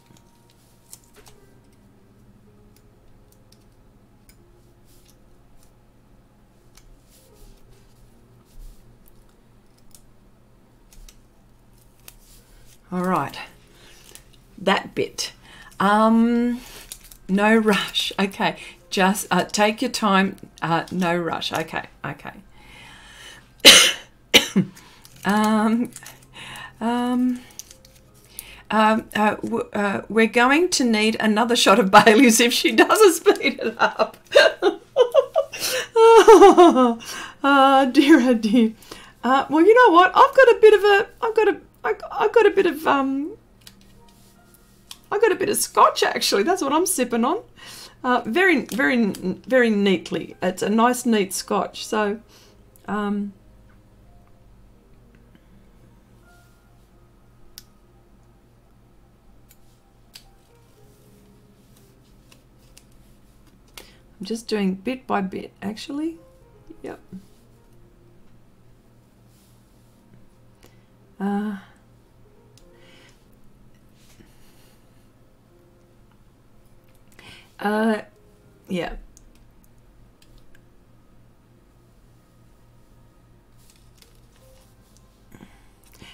All right. That bit. No rush. Okay. Just take your time. No rush. Okay. Okay. We're going to need another shot of Bailey's if she doesn't speed it up. Oh dear, oh dear. Well, you know what? I've got a bit of scotch actually. That's what I'm sipping on. Very, very, very neatly. It's a nice, neat scotch. So, I'm just doing bit by bit, actually. Yep. Yeah.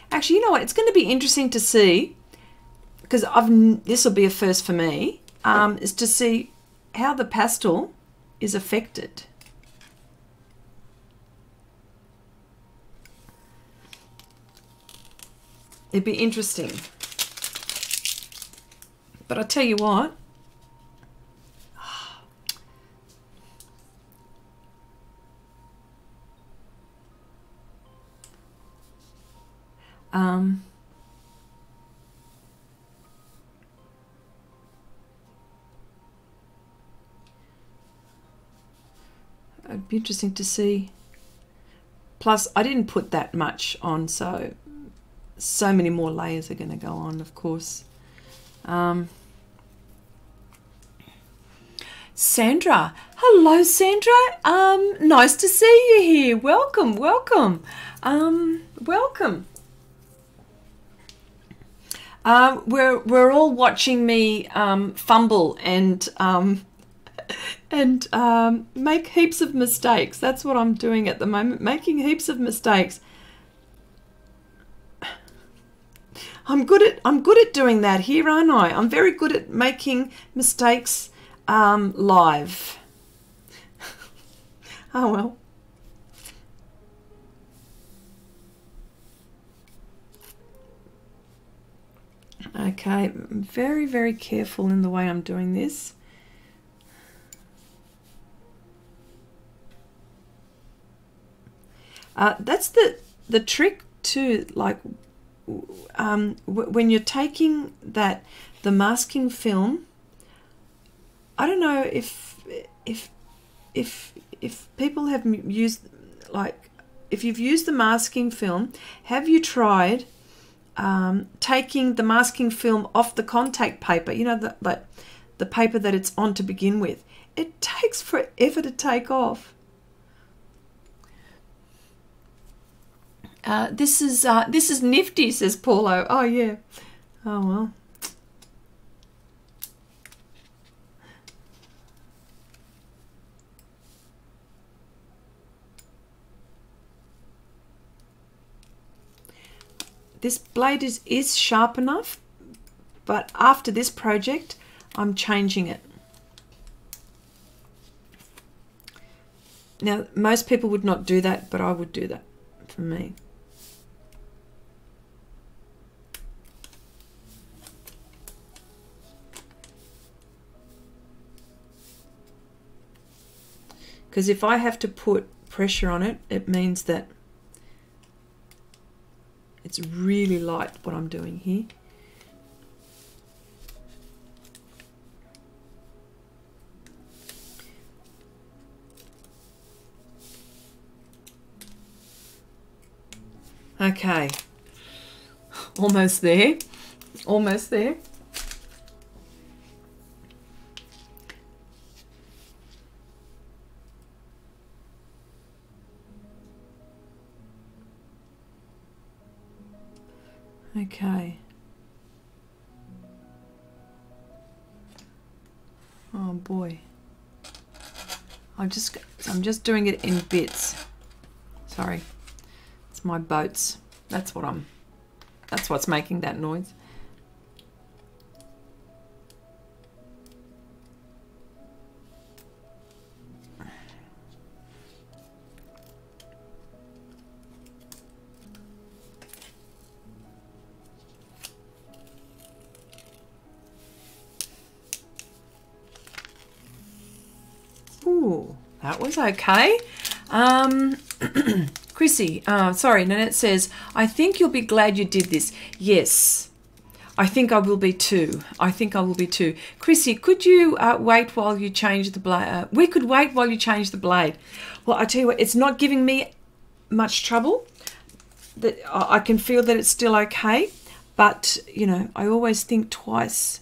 Actually, you know what? It's going to be interesting to see, because this will be a first for me, is to see how the pastel is affected. It'd be interesting. But I tell you what, it'd be interesting to see. Plus, I didn't put that much on, so many more layers are going to go on, of course. Sandra, hello Sandra. Nice to see you here. Welcome, welcome. Welcome. We're all watching me fumble and make heaps of mistakes. That's what I'm doing at the moment, making heaps of mistakes. I'm good at doing that here, aren't I? I'm very good at making mistakes live. Oh well. Okay, I'm very, very careful in the way I'm doing this. That's the trick too, like when you're taking the masking film. I don't know if people have used, like, if you've used the masking film, have you tried taking the masking film off the contact paper? You know, the paper that it's on to begin with. It takes forever to take off. This is nifty, says Paulo. Oh yeah. Oh well. This blade is sharp enough, but after this project, I'm changing it. Now, most people would not do that, but I would do that for me. Because if I have to put pressure on it, it means that it's really light what I'm doing here. Okay, almost there, almost there. Okay. Oh boy. I'm just doing it in bits. Sorry. It's my boats. That's what's making that noise. Ooh, that was okay. Chrissy, sorry, Nanette says, I think you'll be glad you did this. Yes, I think I will be too. I think I will be too. Chrissy, could you wait while you change the blade? We could wait while you change the blade. Well, I tell you what, it's not giving me much trouble. That I can feel that it's still okay, but you know, I always think twice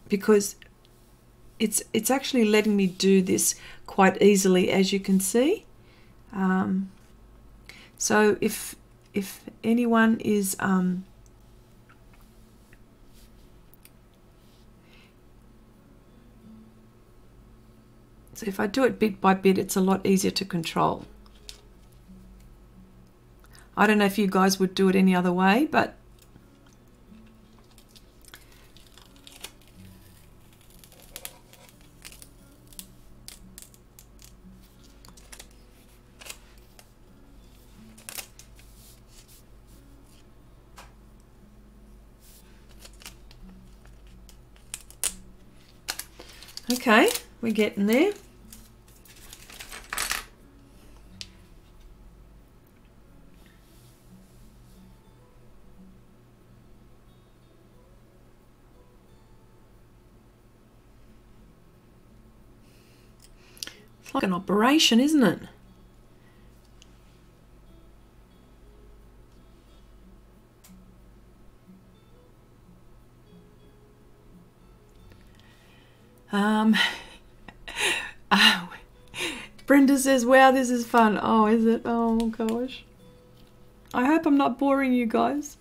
because it's actually letting me do this quite easily, as you can see. So if anyone is so if I do it bit by bit, it's a lot easier to control. I don't know if you guys would do it any other way, but okay, we're getting there. It's like an operation, isn't it? Brenda says, wow, this is fun. Oh, is it? Oh, gosh. I hope I'm not boring you guys.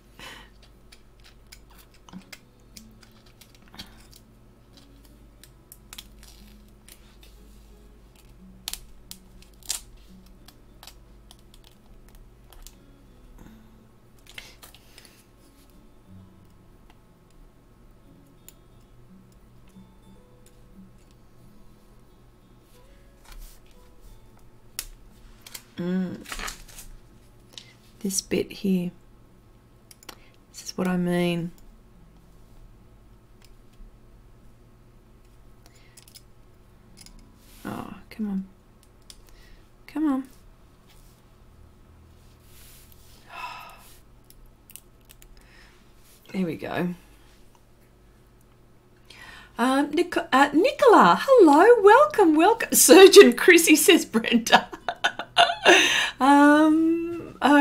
This bit here, this is what I mean. Oh, come on. Come on. There we go. Nicola, hello, welcome. Surgeon Chrissy, says Brenda.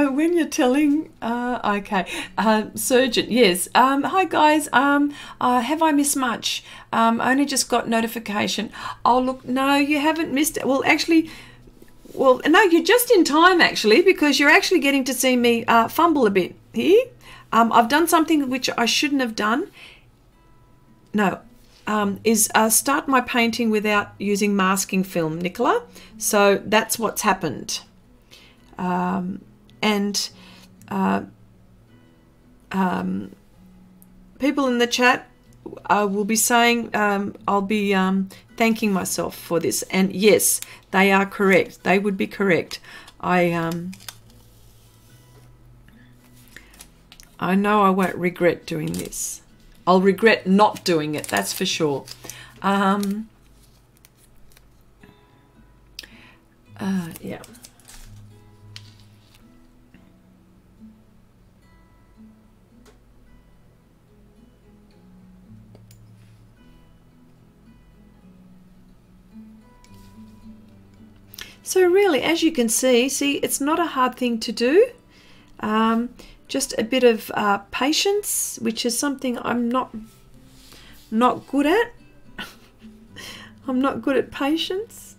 When you're telling, okay, surgeon, yes. Hi guys, have I missed much? I only just got notification. Oh look, no, you haven't missed it. Well, actually, well, no, you're just in time actually, because you're actually getting to see me fumble a bit here. I've done something which I shouldn't have done. No, is start my painting without using masking film, Nicola. So that's what's happened. People in the chat will be saying I'll be thanking myself for this, and yes, they are correct. They would be correct. I know I won't regret doing this. I'll regret not doing it, that's for sure. Yeah. So really, as you can see, it's not a hard thing to do. Just a bit of patience, which is something I'm not good at. I'm not good at patience.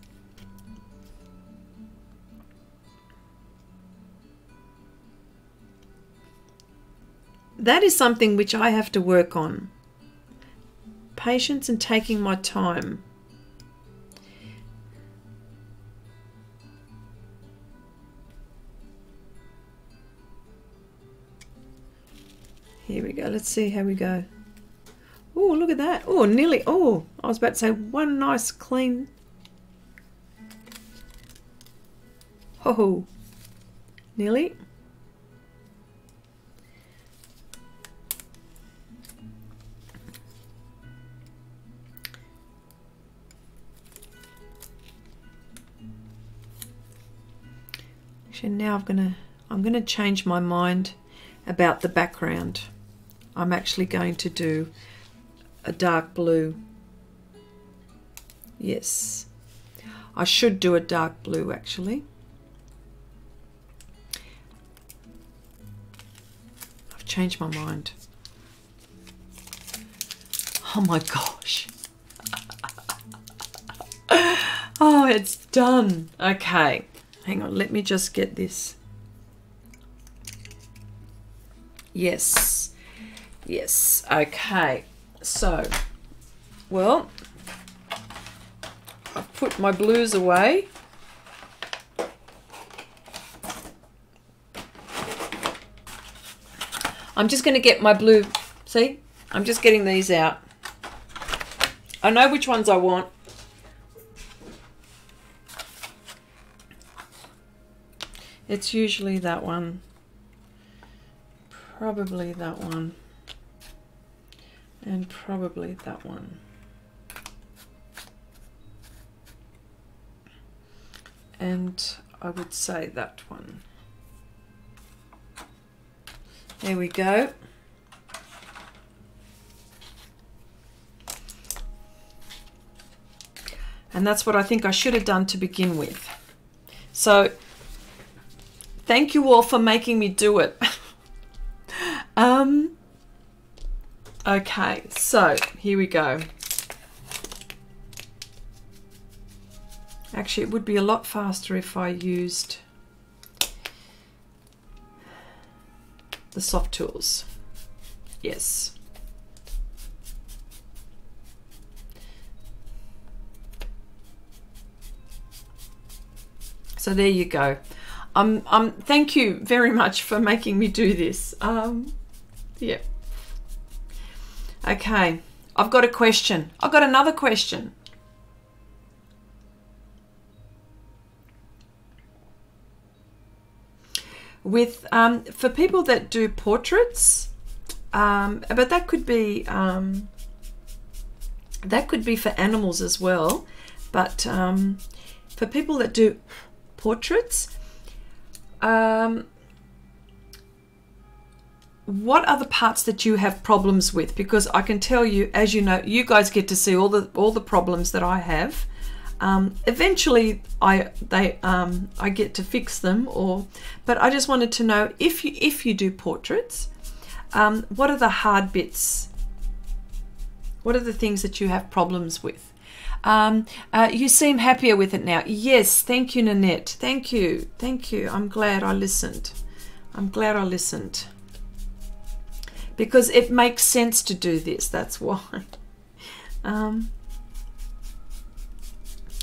That is something which I have to work on. Patience and taking my time. Here we go. Let's see how we go. Oh, look at that. Oh, nearly. Oh, I was about to say one nice clean. Oh, nearly. Actually, now I'm gonna change my mind about the background. I'm actually going to do a dark blue. Yes, I should do a dark blue actually. I've changed my mind. Oh my gosh. Oh, it's done. Okay, hang on, let me just get this. Yes, yes, okay. So, well, I've put my blues away. I'm just going to get my blue, see? I'm just getting these out. I know which ones I want. It's usually that one. Probably that one. And probably that one. And I would say that one. There we go. And that's what I think I should have done to begin with. So thank you all for making me do it. Okay, so here we go. Actually, it would be a lot faster if I used the soft tools. Yes. So there you go. Thank you very much for making me do this. Yeah. Okay, I've got a question. I've got another question. With for people that do portraits, but that could be for animals as well. But for people that do portraits, what are the parts that you have problems with? Because I can tell you, as you know, you guys get to see all the problems that I have. Eventually, I get to fix them, but I just wanted to know if you do portraits, what are the hard bits? What are the things that you have problems with? You seem happier with it now. Yes, thank you, Nanette. Thank you. Thank you. I'm glad I listened. I'm glad I listened. Because it makes sense to do this. That's why.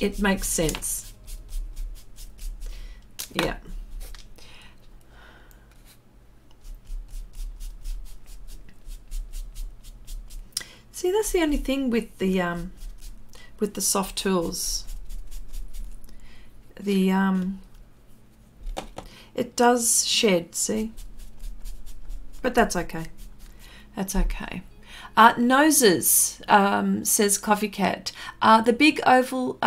It makes sense. Yeah. See, that's the only thing with the soft tools. It does shed, see? But that's okay. That's okay. Noses, says Coffee Cat. The big oval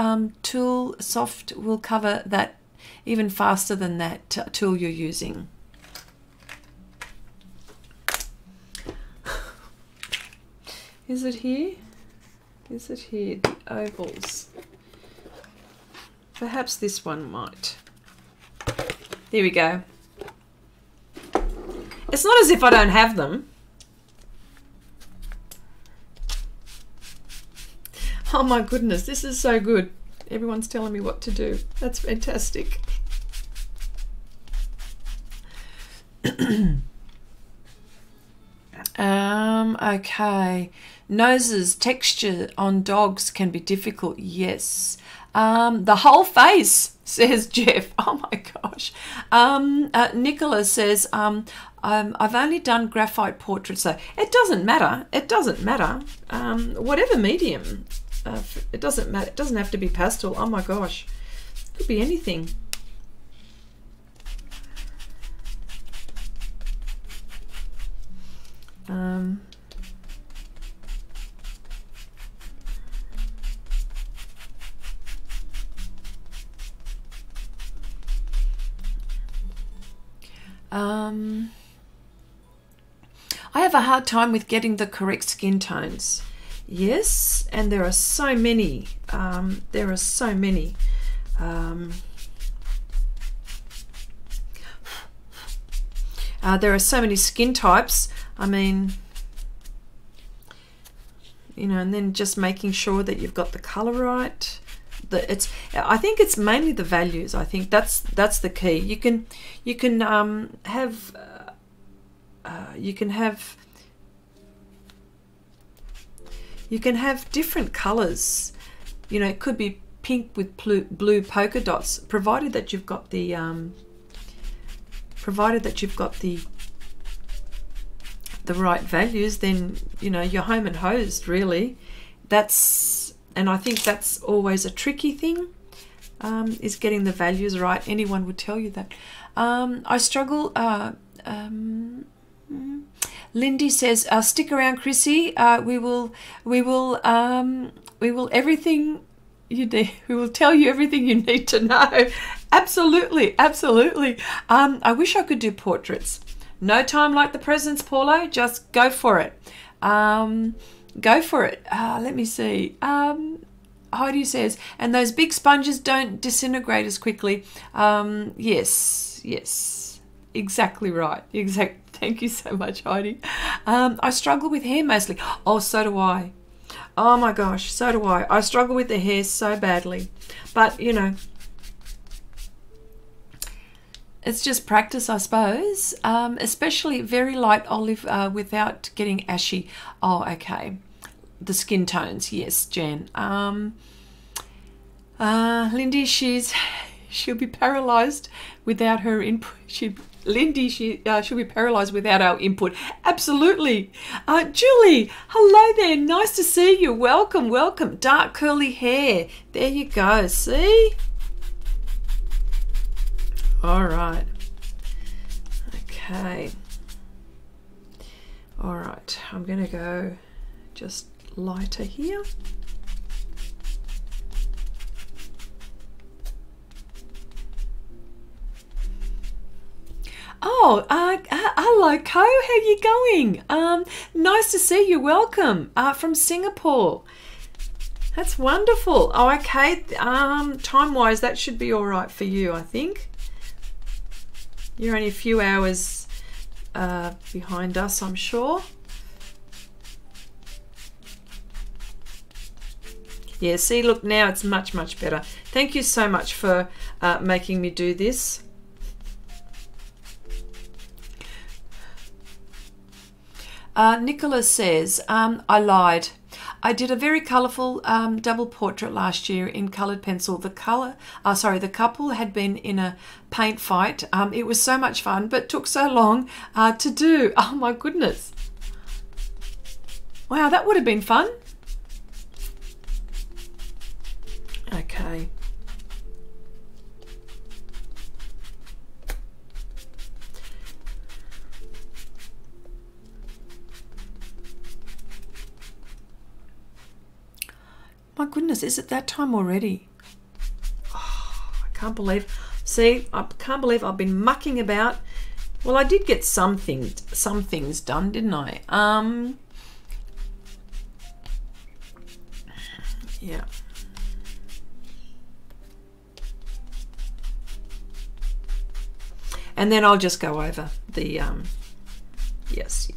tool soft will cover that even faster than that tool you're using. Is it here? Is it here? The ovals. Perhaps this one might. There we go. It's not as if I don't have them. Oh my goodness, this is so good. Everyone's telling me what to do. That's fantastic. Okay. Noses, texture on dogs can be difficult. Yes. The whole face, says Jeff. Oh my gosh. Nicola says, I've only done graphite portraits, so it doesn't matter. It doesn't matter. Whatever medium. It doesn't matter. It doesn't have to be pastel. Oh my gosh. It could be anything. I have a hard time with getting the correct skin tones. Yes, and there are so many. There are so many. There are so many skin types. I mean, you know, and then just making sure that you've got the color right. I think it's mainly the values. I think that's the key. You can have different colors. You know, it could be pink with blue polka dots, provided that you've got the right values. Then, you know, you're home and hosed, really. And I think that's always a tricky thing, is getting the values right. Anyone would tell you that. I struggle. Lindy says, stick around, Chrissy. We will everything you need. We will tell you everything you need to know. Absolutely, absolutely. I wish I could do portraits. No time like the presents, Paulo. Just go for it. Go for it. Let me see. Heidi says, and those big sponges don't disintegrate as quickly. Yes, exactly right. Thank you so much, Heidi. I struggle with hair mostly. Oh, so do I. Oh my gosh, so do I. I struggle with the hair so badly. But, you know, it's just practice, I suppose. Especially very light olive without getting ashy. Oh, okay. The skin tones, yes, Jan. Lindy, she'll be paralyzed without her input. She'll be paralyzed without our input. Absolutely. Julie, hello there. Nice to see you. Welcome, welcome. Dark curly hair. There you go. See? All right. Okay. All right. I'm going to go just lighter here. Oh, hello, Co. How you going? Nice to see you. Welcome from Singapore. That's wonderful. Oh, okay. Time-wise, that should be all right for you, I think. You're only a few hours behind us, I'm sure. Yeah, see, look, now it's much, much better. Thank you so much for making me do this. Nicholas says, I lied. I did a very colourful double portrait last year in coloured pencil. The couple had been in a paint fight. It was so much fun, but took so long to do. Oh my goodness. Wow, that would have been fun. Okay. My goodness, is it that time already? Oh, I can't believe. See, I can't believe I've been mucking about. Well, I did get some things done, didn't I? Yeah. And then I'll just go over the yes.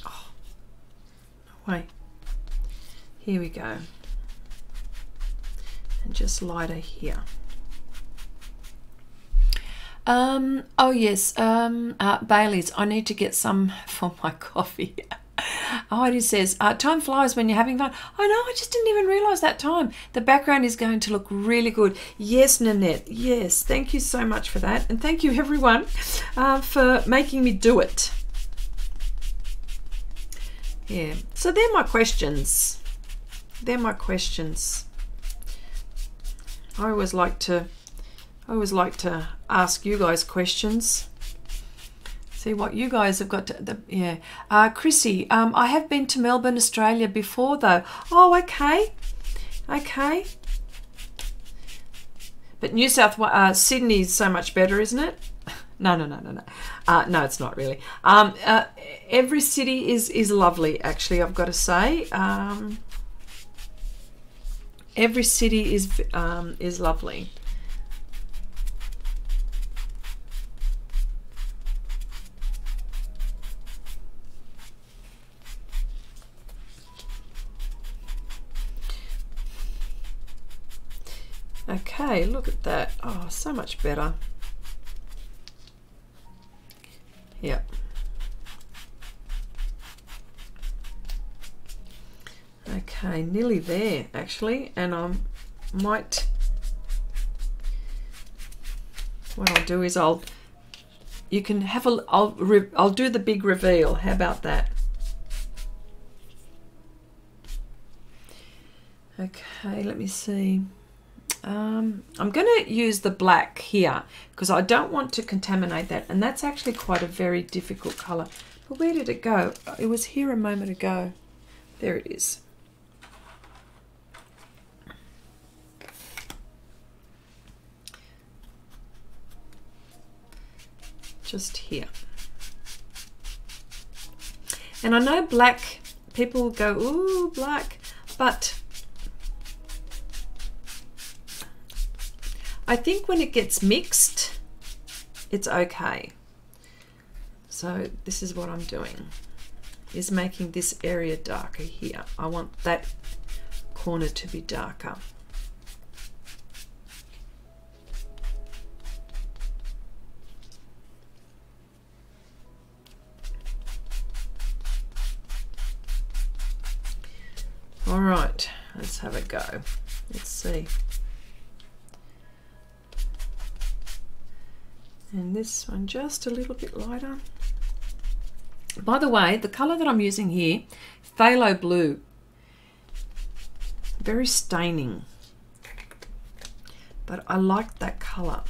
Oh, no way. Here we go. And just lighter here. Oh yes, Bailey's. I need to get some for my coffee. Heidi says, time flies when you're having fun. I know, I just didn't even realise that time. The background is going to look really good. Yes, Nanette, yes. Thank you so much for that. And thank you, everyone, for making me do it. Yeah, so they're my questions. They're my questions. I always like to ask you guys questions. See what you guys have got to, yeah. Chrissy, I have been to Melbourne, Australia before though. Oh, okay. Okay. But New South Wales, Sydney is so much better, isn't it? No. No, it's not really. Every city is lovely, actually, I've got to say. Every city is lovely. Okay, look at that. Oh, so much better. Yep. Okay, nearly there actually, and I might. What I'll do is you can have a. I'll do the big reveal. How about that? Okay, let me see. I'm going to use the black here because I don't want to contaminate that, and that's actually quite a very difficult colour. But where did it go? It was here a moment ago. There it is. Just here. And I know black, people will go, ooh, black, but I think when it gets mixed, it's okay. So this is what I'm doing, is making this area darker here. I want that corner to be darker. All right, let's have a go. Let's see. And this one just a little bit lighter. By the way, the colour that I'm using here, phthalo blue, very staining, but I like that colour.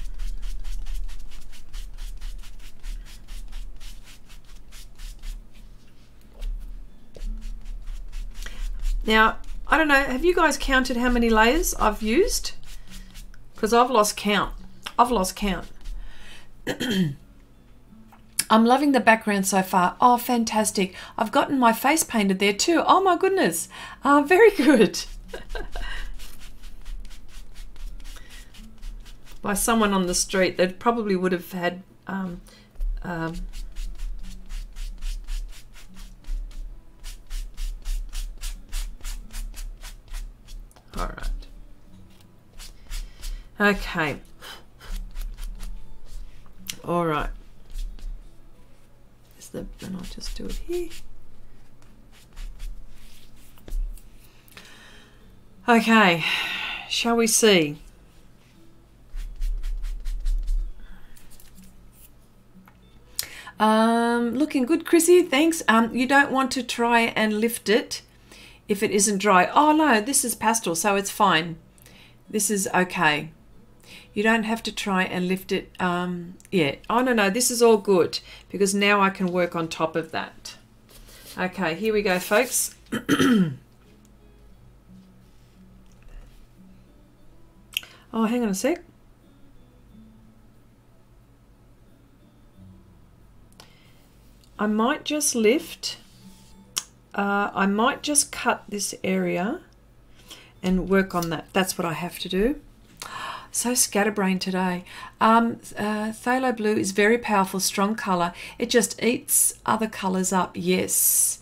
Now, I don't know, have you guys counted how many layers I've used? Because I've lost count. I've lost count. I'm loving the background so far. Oh, fantastic. I've gotten my face painted there too. Oh my goodness. Very good. By someone on the street that probably would have had all right. Okay. All right. And I'll just do it here. Okay, shall we see? Looking good, Chrissy, thanks. You don't want to try and lift it if it isn't dry. Oh no, this is pastel, so it's fine. This is okay. You don't have to try and lift it. Yeah. Oh, no, this is all good because now I can work on top of that. Okay, here we go, folks. Oh, hang on a sec. I might just lift. I might just cut this area and work on that. That's what I have to do. So scatterbrained today. Phthalo blue is very powerful, strong color. It just eats other colors up. Yes.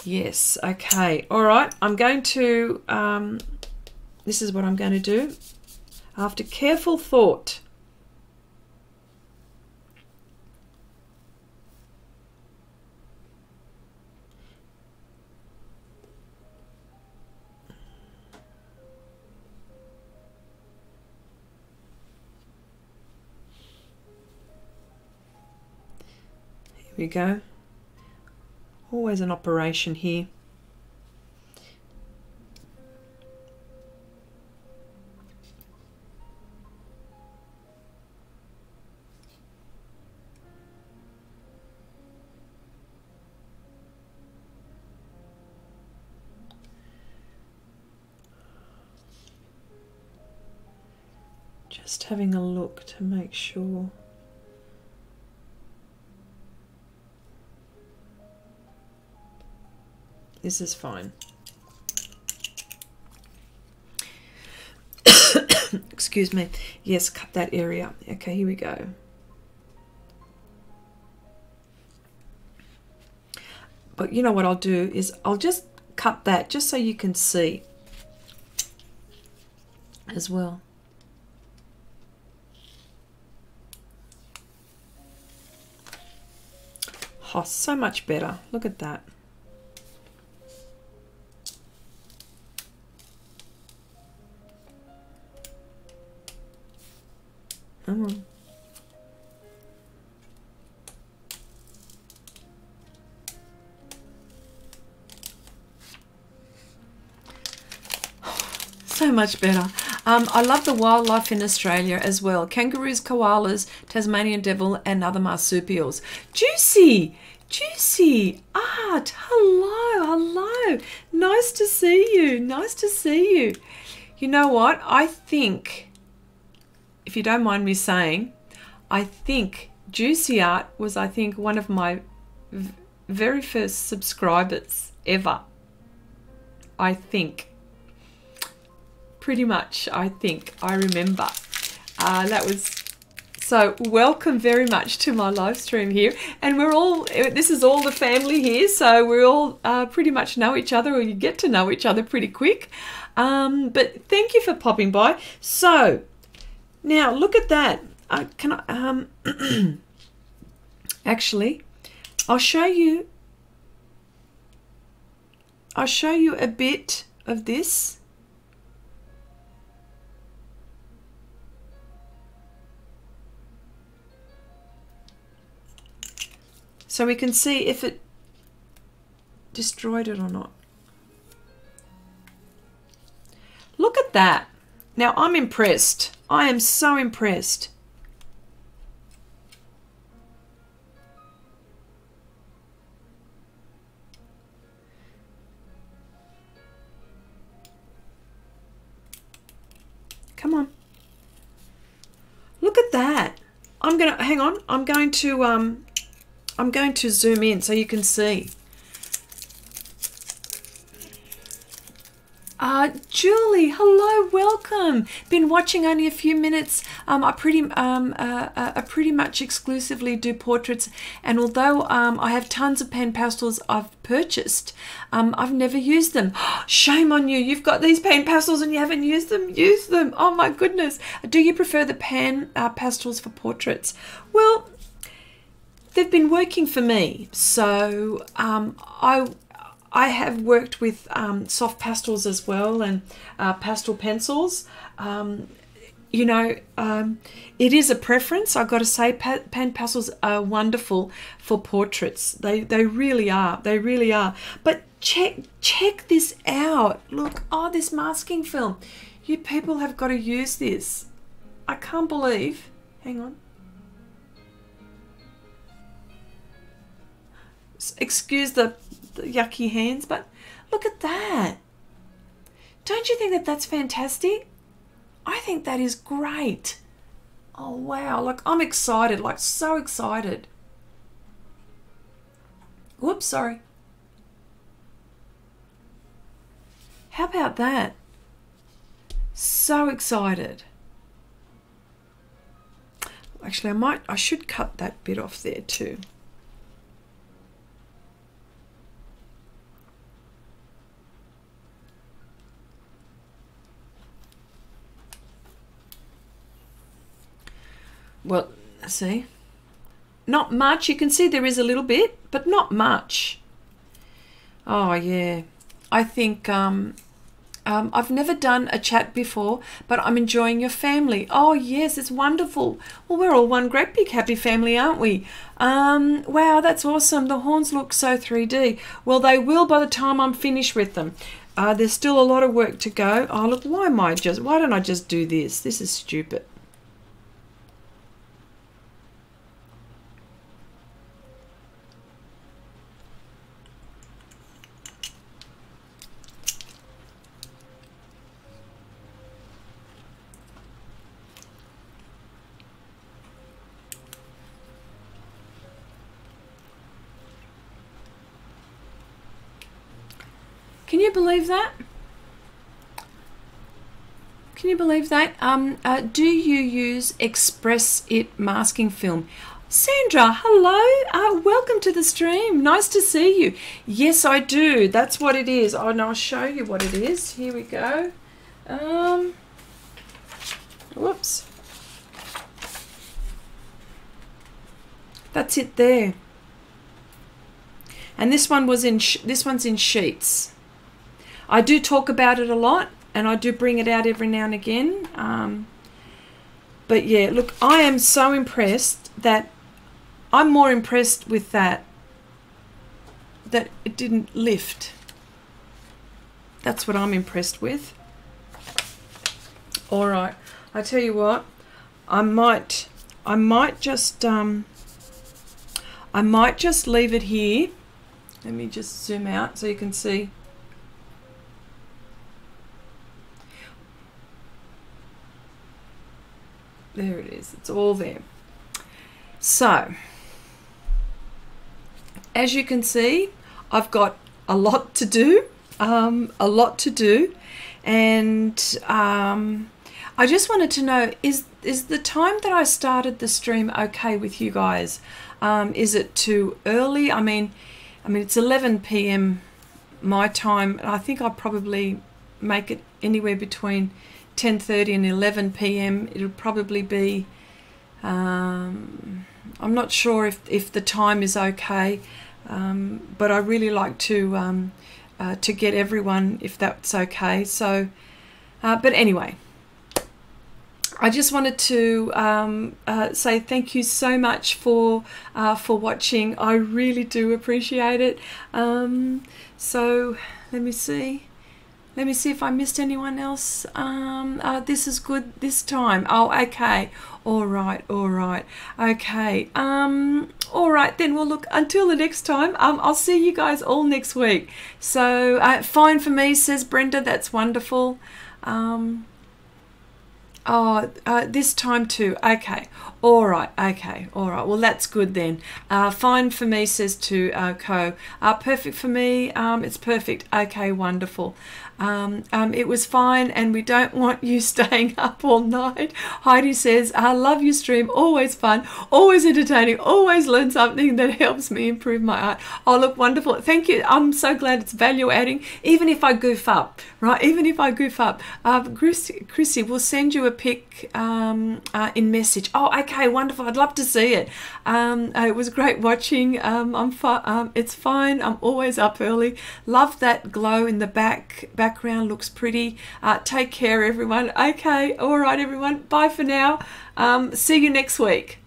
Yes. Okay. All right. I'm going to, this is what I'm going to do. After careful thought. We go. Always an operation here. Just having a look to make sure. This is fine. Excuse me. Yes, cut that area. Okay, here we go. But you know what I'll do is I'll just cut that just so you can see as well. Oh, so much better. Look at that. Come on. So much better. I love the wildlife in Australia as well. Kangaroos, koalas, Tasmanian devil, and other marsupials. Juicy! Juicy! Art! Hello! Hello! Nice to see you. Nice to see you. You know what? I think, if you don't mind me saying, I think Xrissart was, I think, one of my very first subscribers ever. I think. Pretty much, I think. I remember. That was... So, welcome very much to my live stream here. And we're all... This is all the family here, so we all pretty much know each other, or you get to know each other pretty quick. But thank you for popping by. So... Now, look at that. Can I, actually, I'll show you a bit of this. So we can see if it destroyed it or not. Look at that. Now, I'm impressed. I am so impressed. Come on. Look at that. I'm going to, hang on. I'm going to I'm going to zoom in so you can see. Julie, hello, welcome. Been watching only a few minutes. I pretty much exclusively do portraits, and although I have tons of pen pastels I've purchased, I've never used them. Shame on you! You've got these pen pastels and you haven't used them. Use them. Oh my goodness. Do you prefer the pan pastels for portraits? Well, they've been working for me, so I have worked with soft pastels as well, and pastel pencils. You know, it is a preference. I've got to say, pen pastels are wonderful for portraits. They really are. They really are. But check this out. Look, oh, this masking film. You people have got to use this. I can't believe. Hang on. Excuse the yucky hands, but look at that. Don't you think that that's fantastic? I think that is great. Oh wow, like I'm excited, like so excited. Whoops, sorry. How about that? So excited. Actually, I should cut that bit off there too. Well, see, not much. You can see there is a little bit, but not much. Oh yeah, I think I've never done a chat before, but I'm enjoying your family. Oh yes, it's wonderful. Well, we're all one great big happy family, aren't we? Wow, that's awesome. The horns look so 3D. Well, they will by the time I'm finished with them. There's still a lot of work to go. Oh look, why don't I just do this? This is stupid. Can you believe that? Can you believe that? Do you use Xrissart masking film? Sandra, hello. Welcome to the stream. Nice to see you. Yes, I do. That's what it is. Oh, and I'll show you what it is. Here we go. Whoops. That's it there. And this one was this one's in sheets. I do talk about it a lot, and I do bring it out every now and again. But yeah, look, I am so impressed that I'm more impressed with that it didn't lift. That's what I'm impressed with. All right, I tell you what, I might just leave it here. Let me just zoom out so you can see. There it is. It's all there. So, as you can see, I've got a lot to do. And I just wanted to know, is the time that I started the stream okay with you guys? Is it too early? I mean it's 11 p.m. my time. I think I'll probably make it anywhere between 10:30 and 11 p.m. It'll probably be I'm not sure if the time is okay, but I really like to get everyone, if that's okay. So but anyway, I just wanted to say thank you so much for watching. I really do appreciate it. So let me see if I missed anyone else. This is good this time. Oh, okay. All right. Okay. All right then. Well, look, until the next time, I'll see you guys all next week. So fine for me, says Brenda. That's wonderful. This time too. Okay. All right, okay, all right. Well, that's good then. Fine for me, says to Co. Perfect for me. It's perfect. Okay, wonderful. It was fine, and we don't want you staying up all night. Heidi says, I love your stream. Always fun, always entertaining, always learn something that helps me improve my art. Oh, look, wonderful. Thank you. I'm so glad it's value adding, even if I goof up, right? Even if I goof up. Chrissy, we'll send you a pic in message. Oh, okay, wonderful. I'd love to see it. It was great watching. It's fine. I'm always up early. Love that glow in the background. Looks pretty. Take care, everyone. Okay, all right, everyone. Bye for now. See you next week.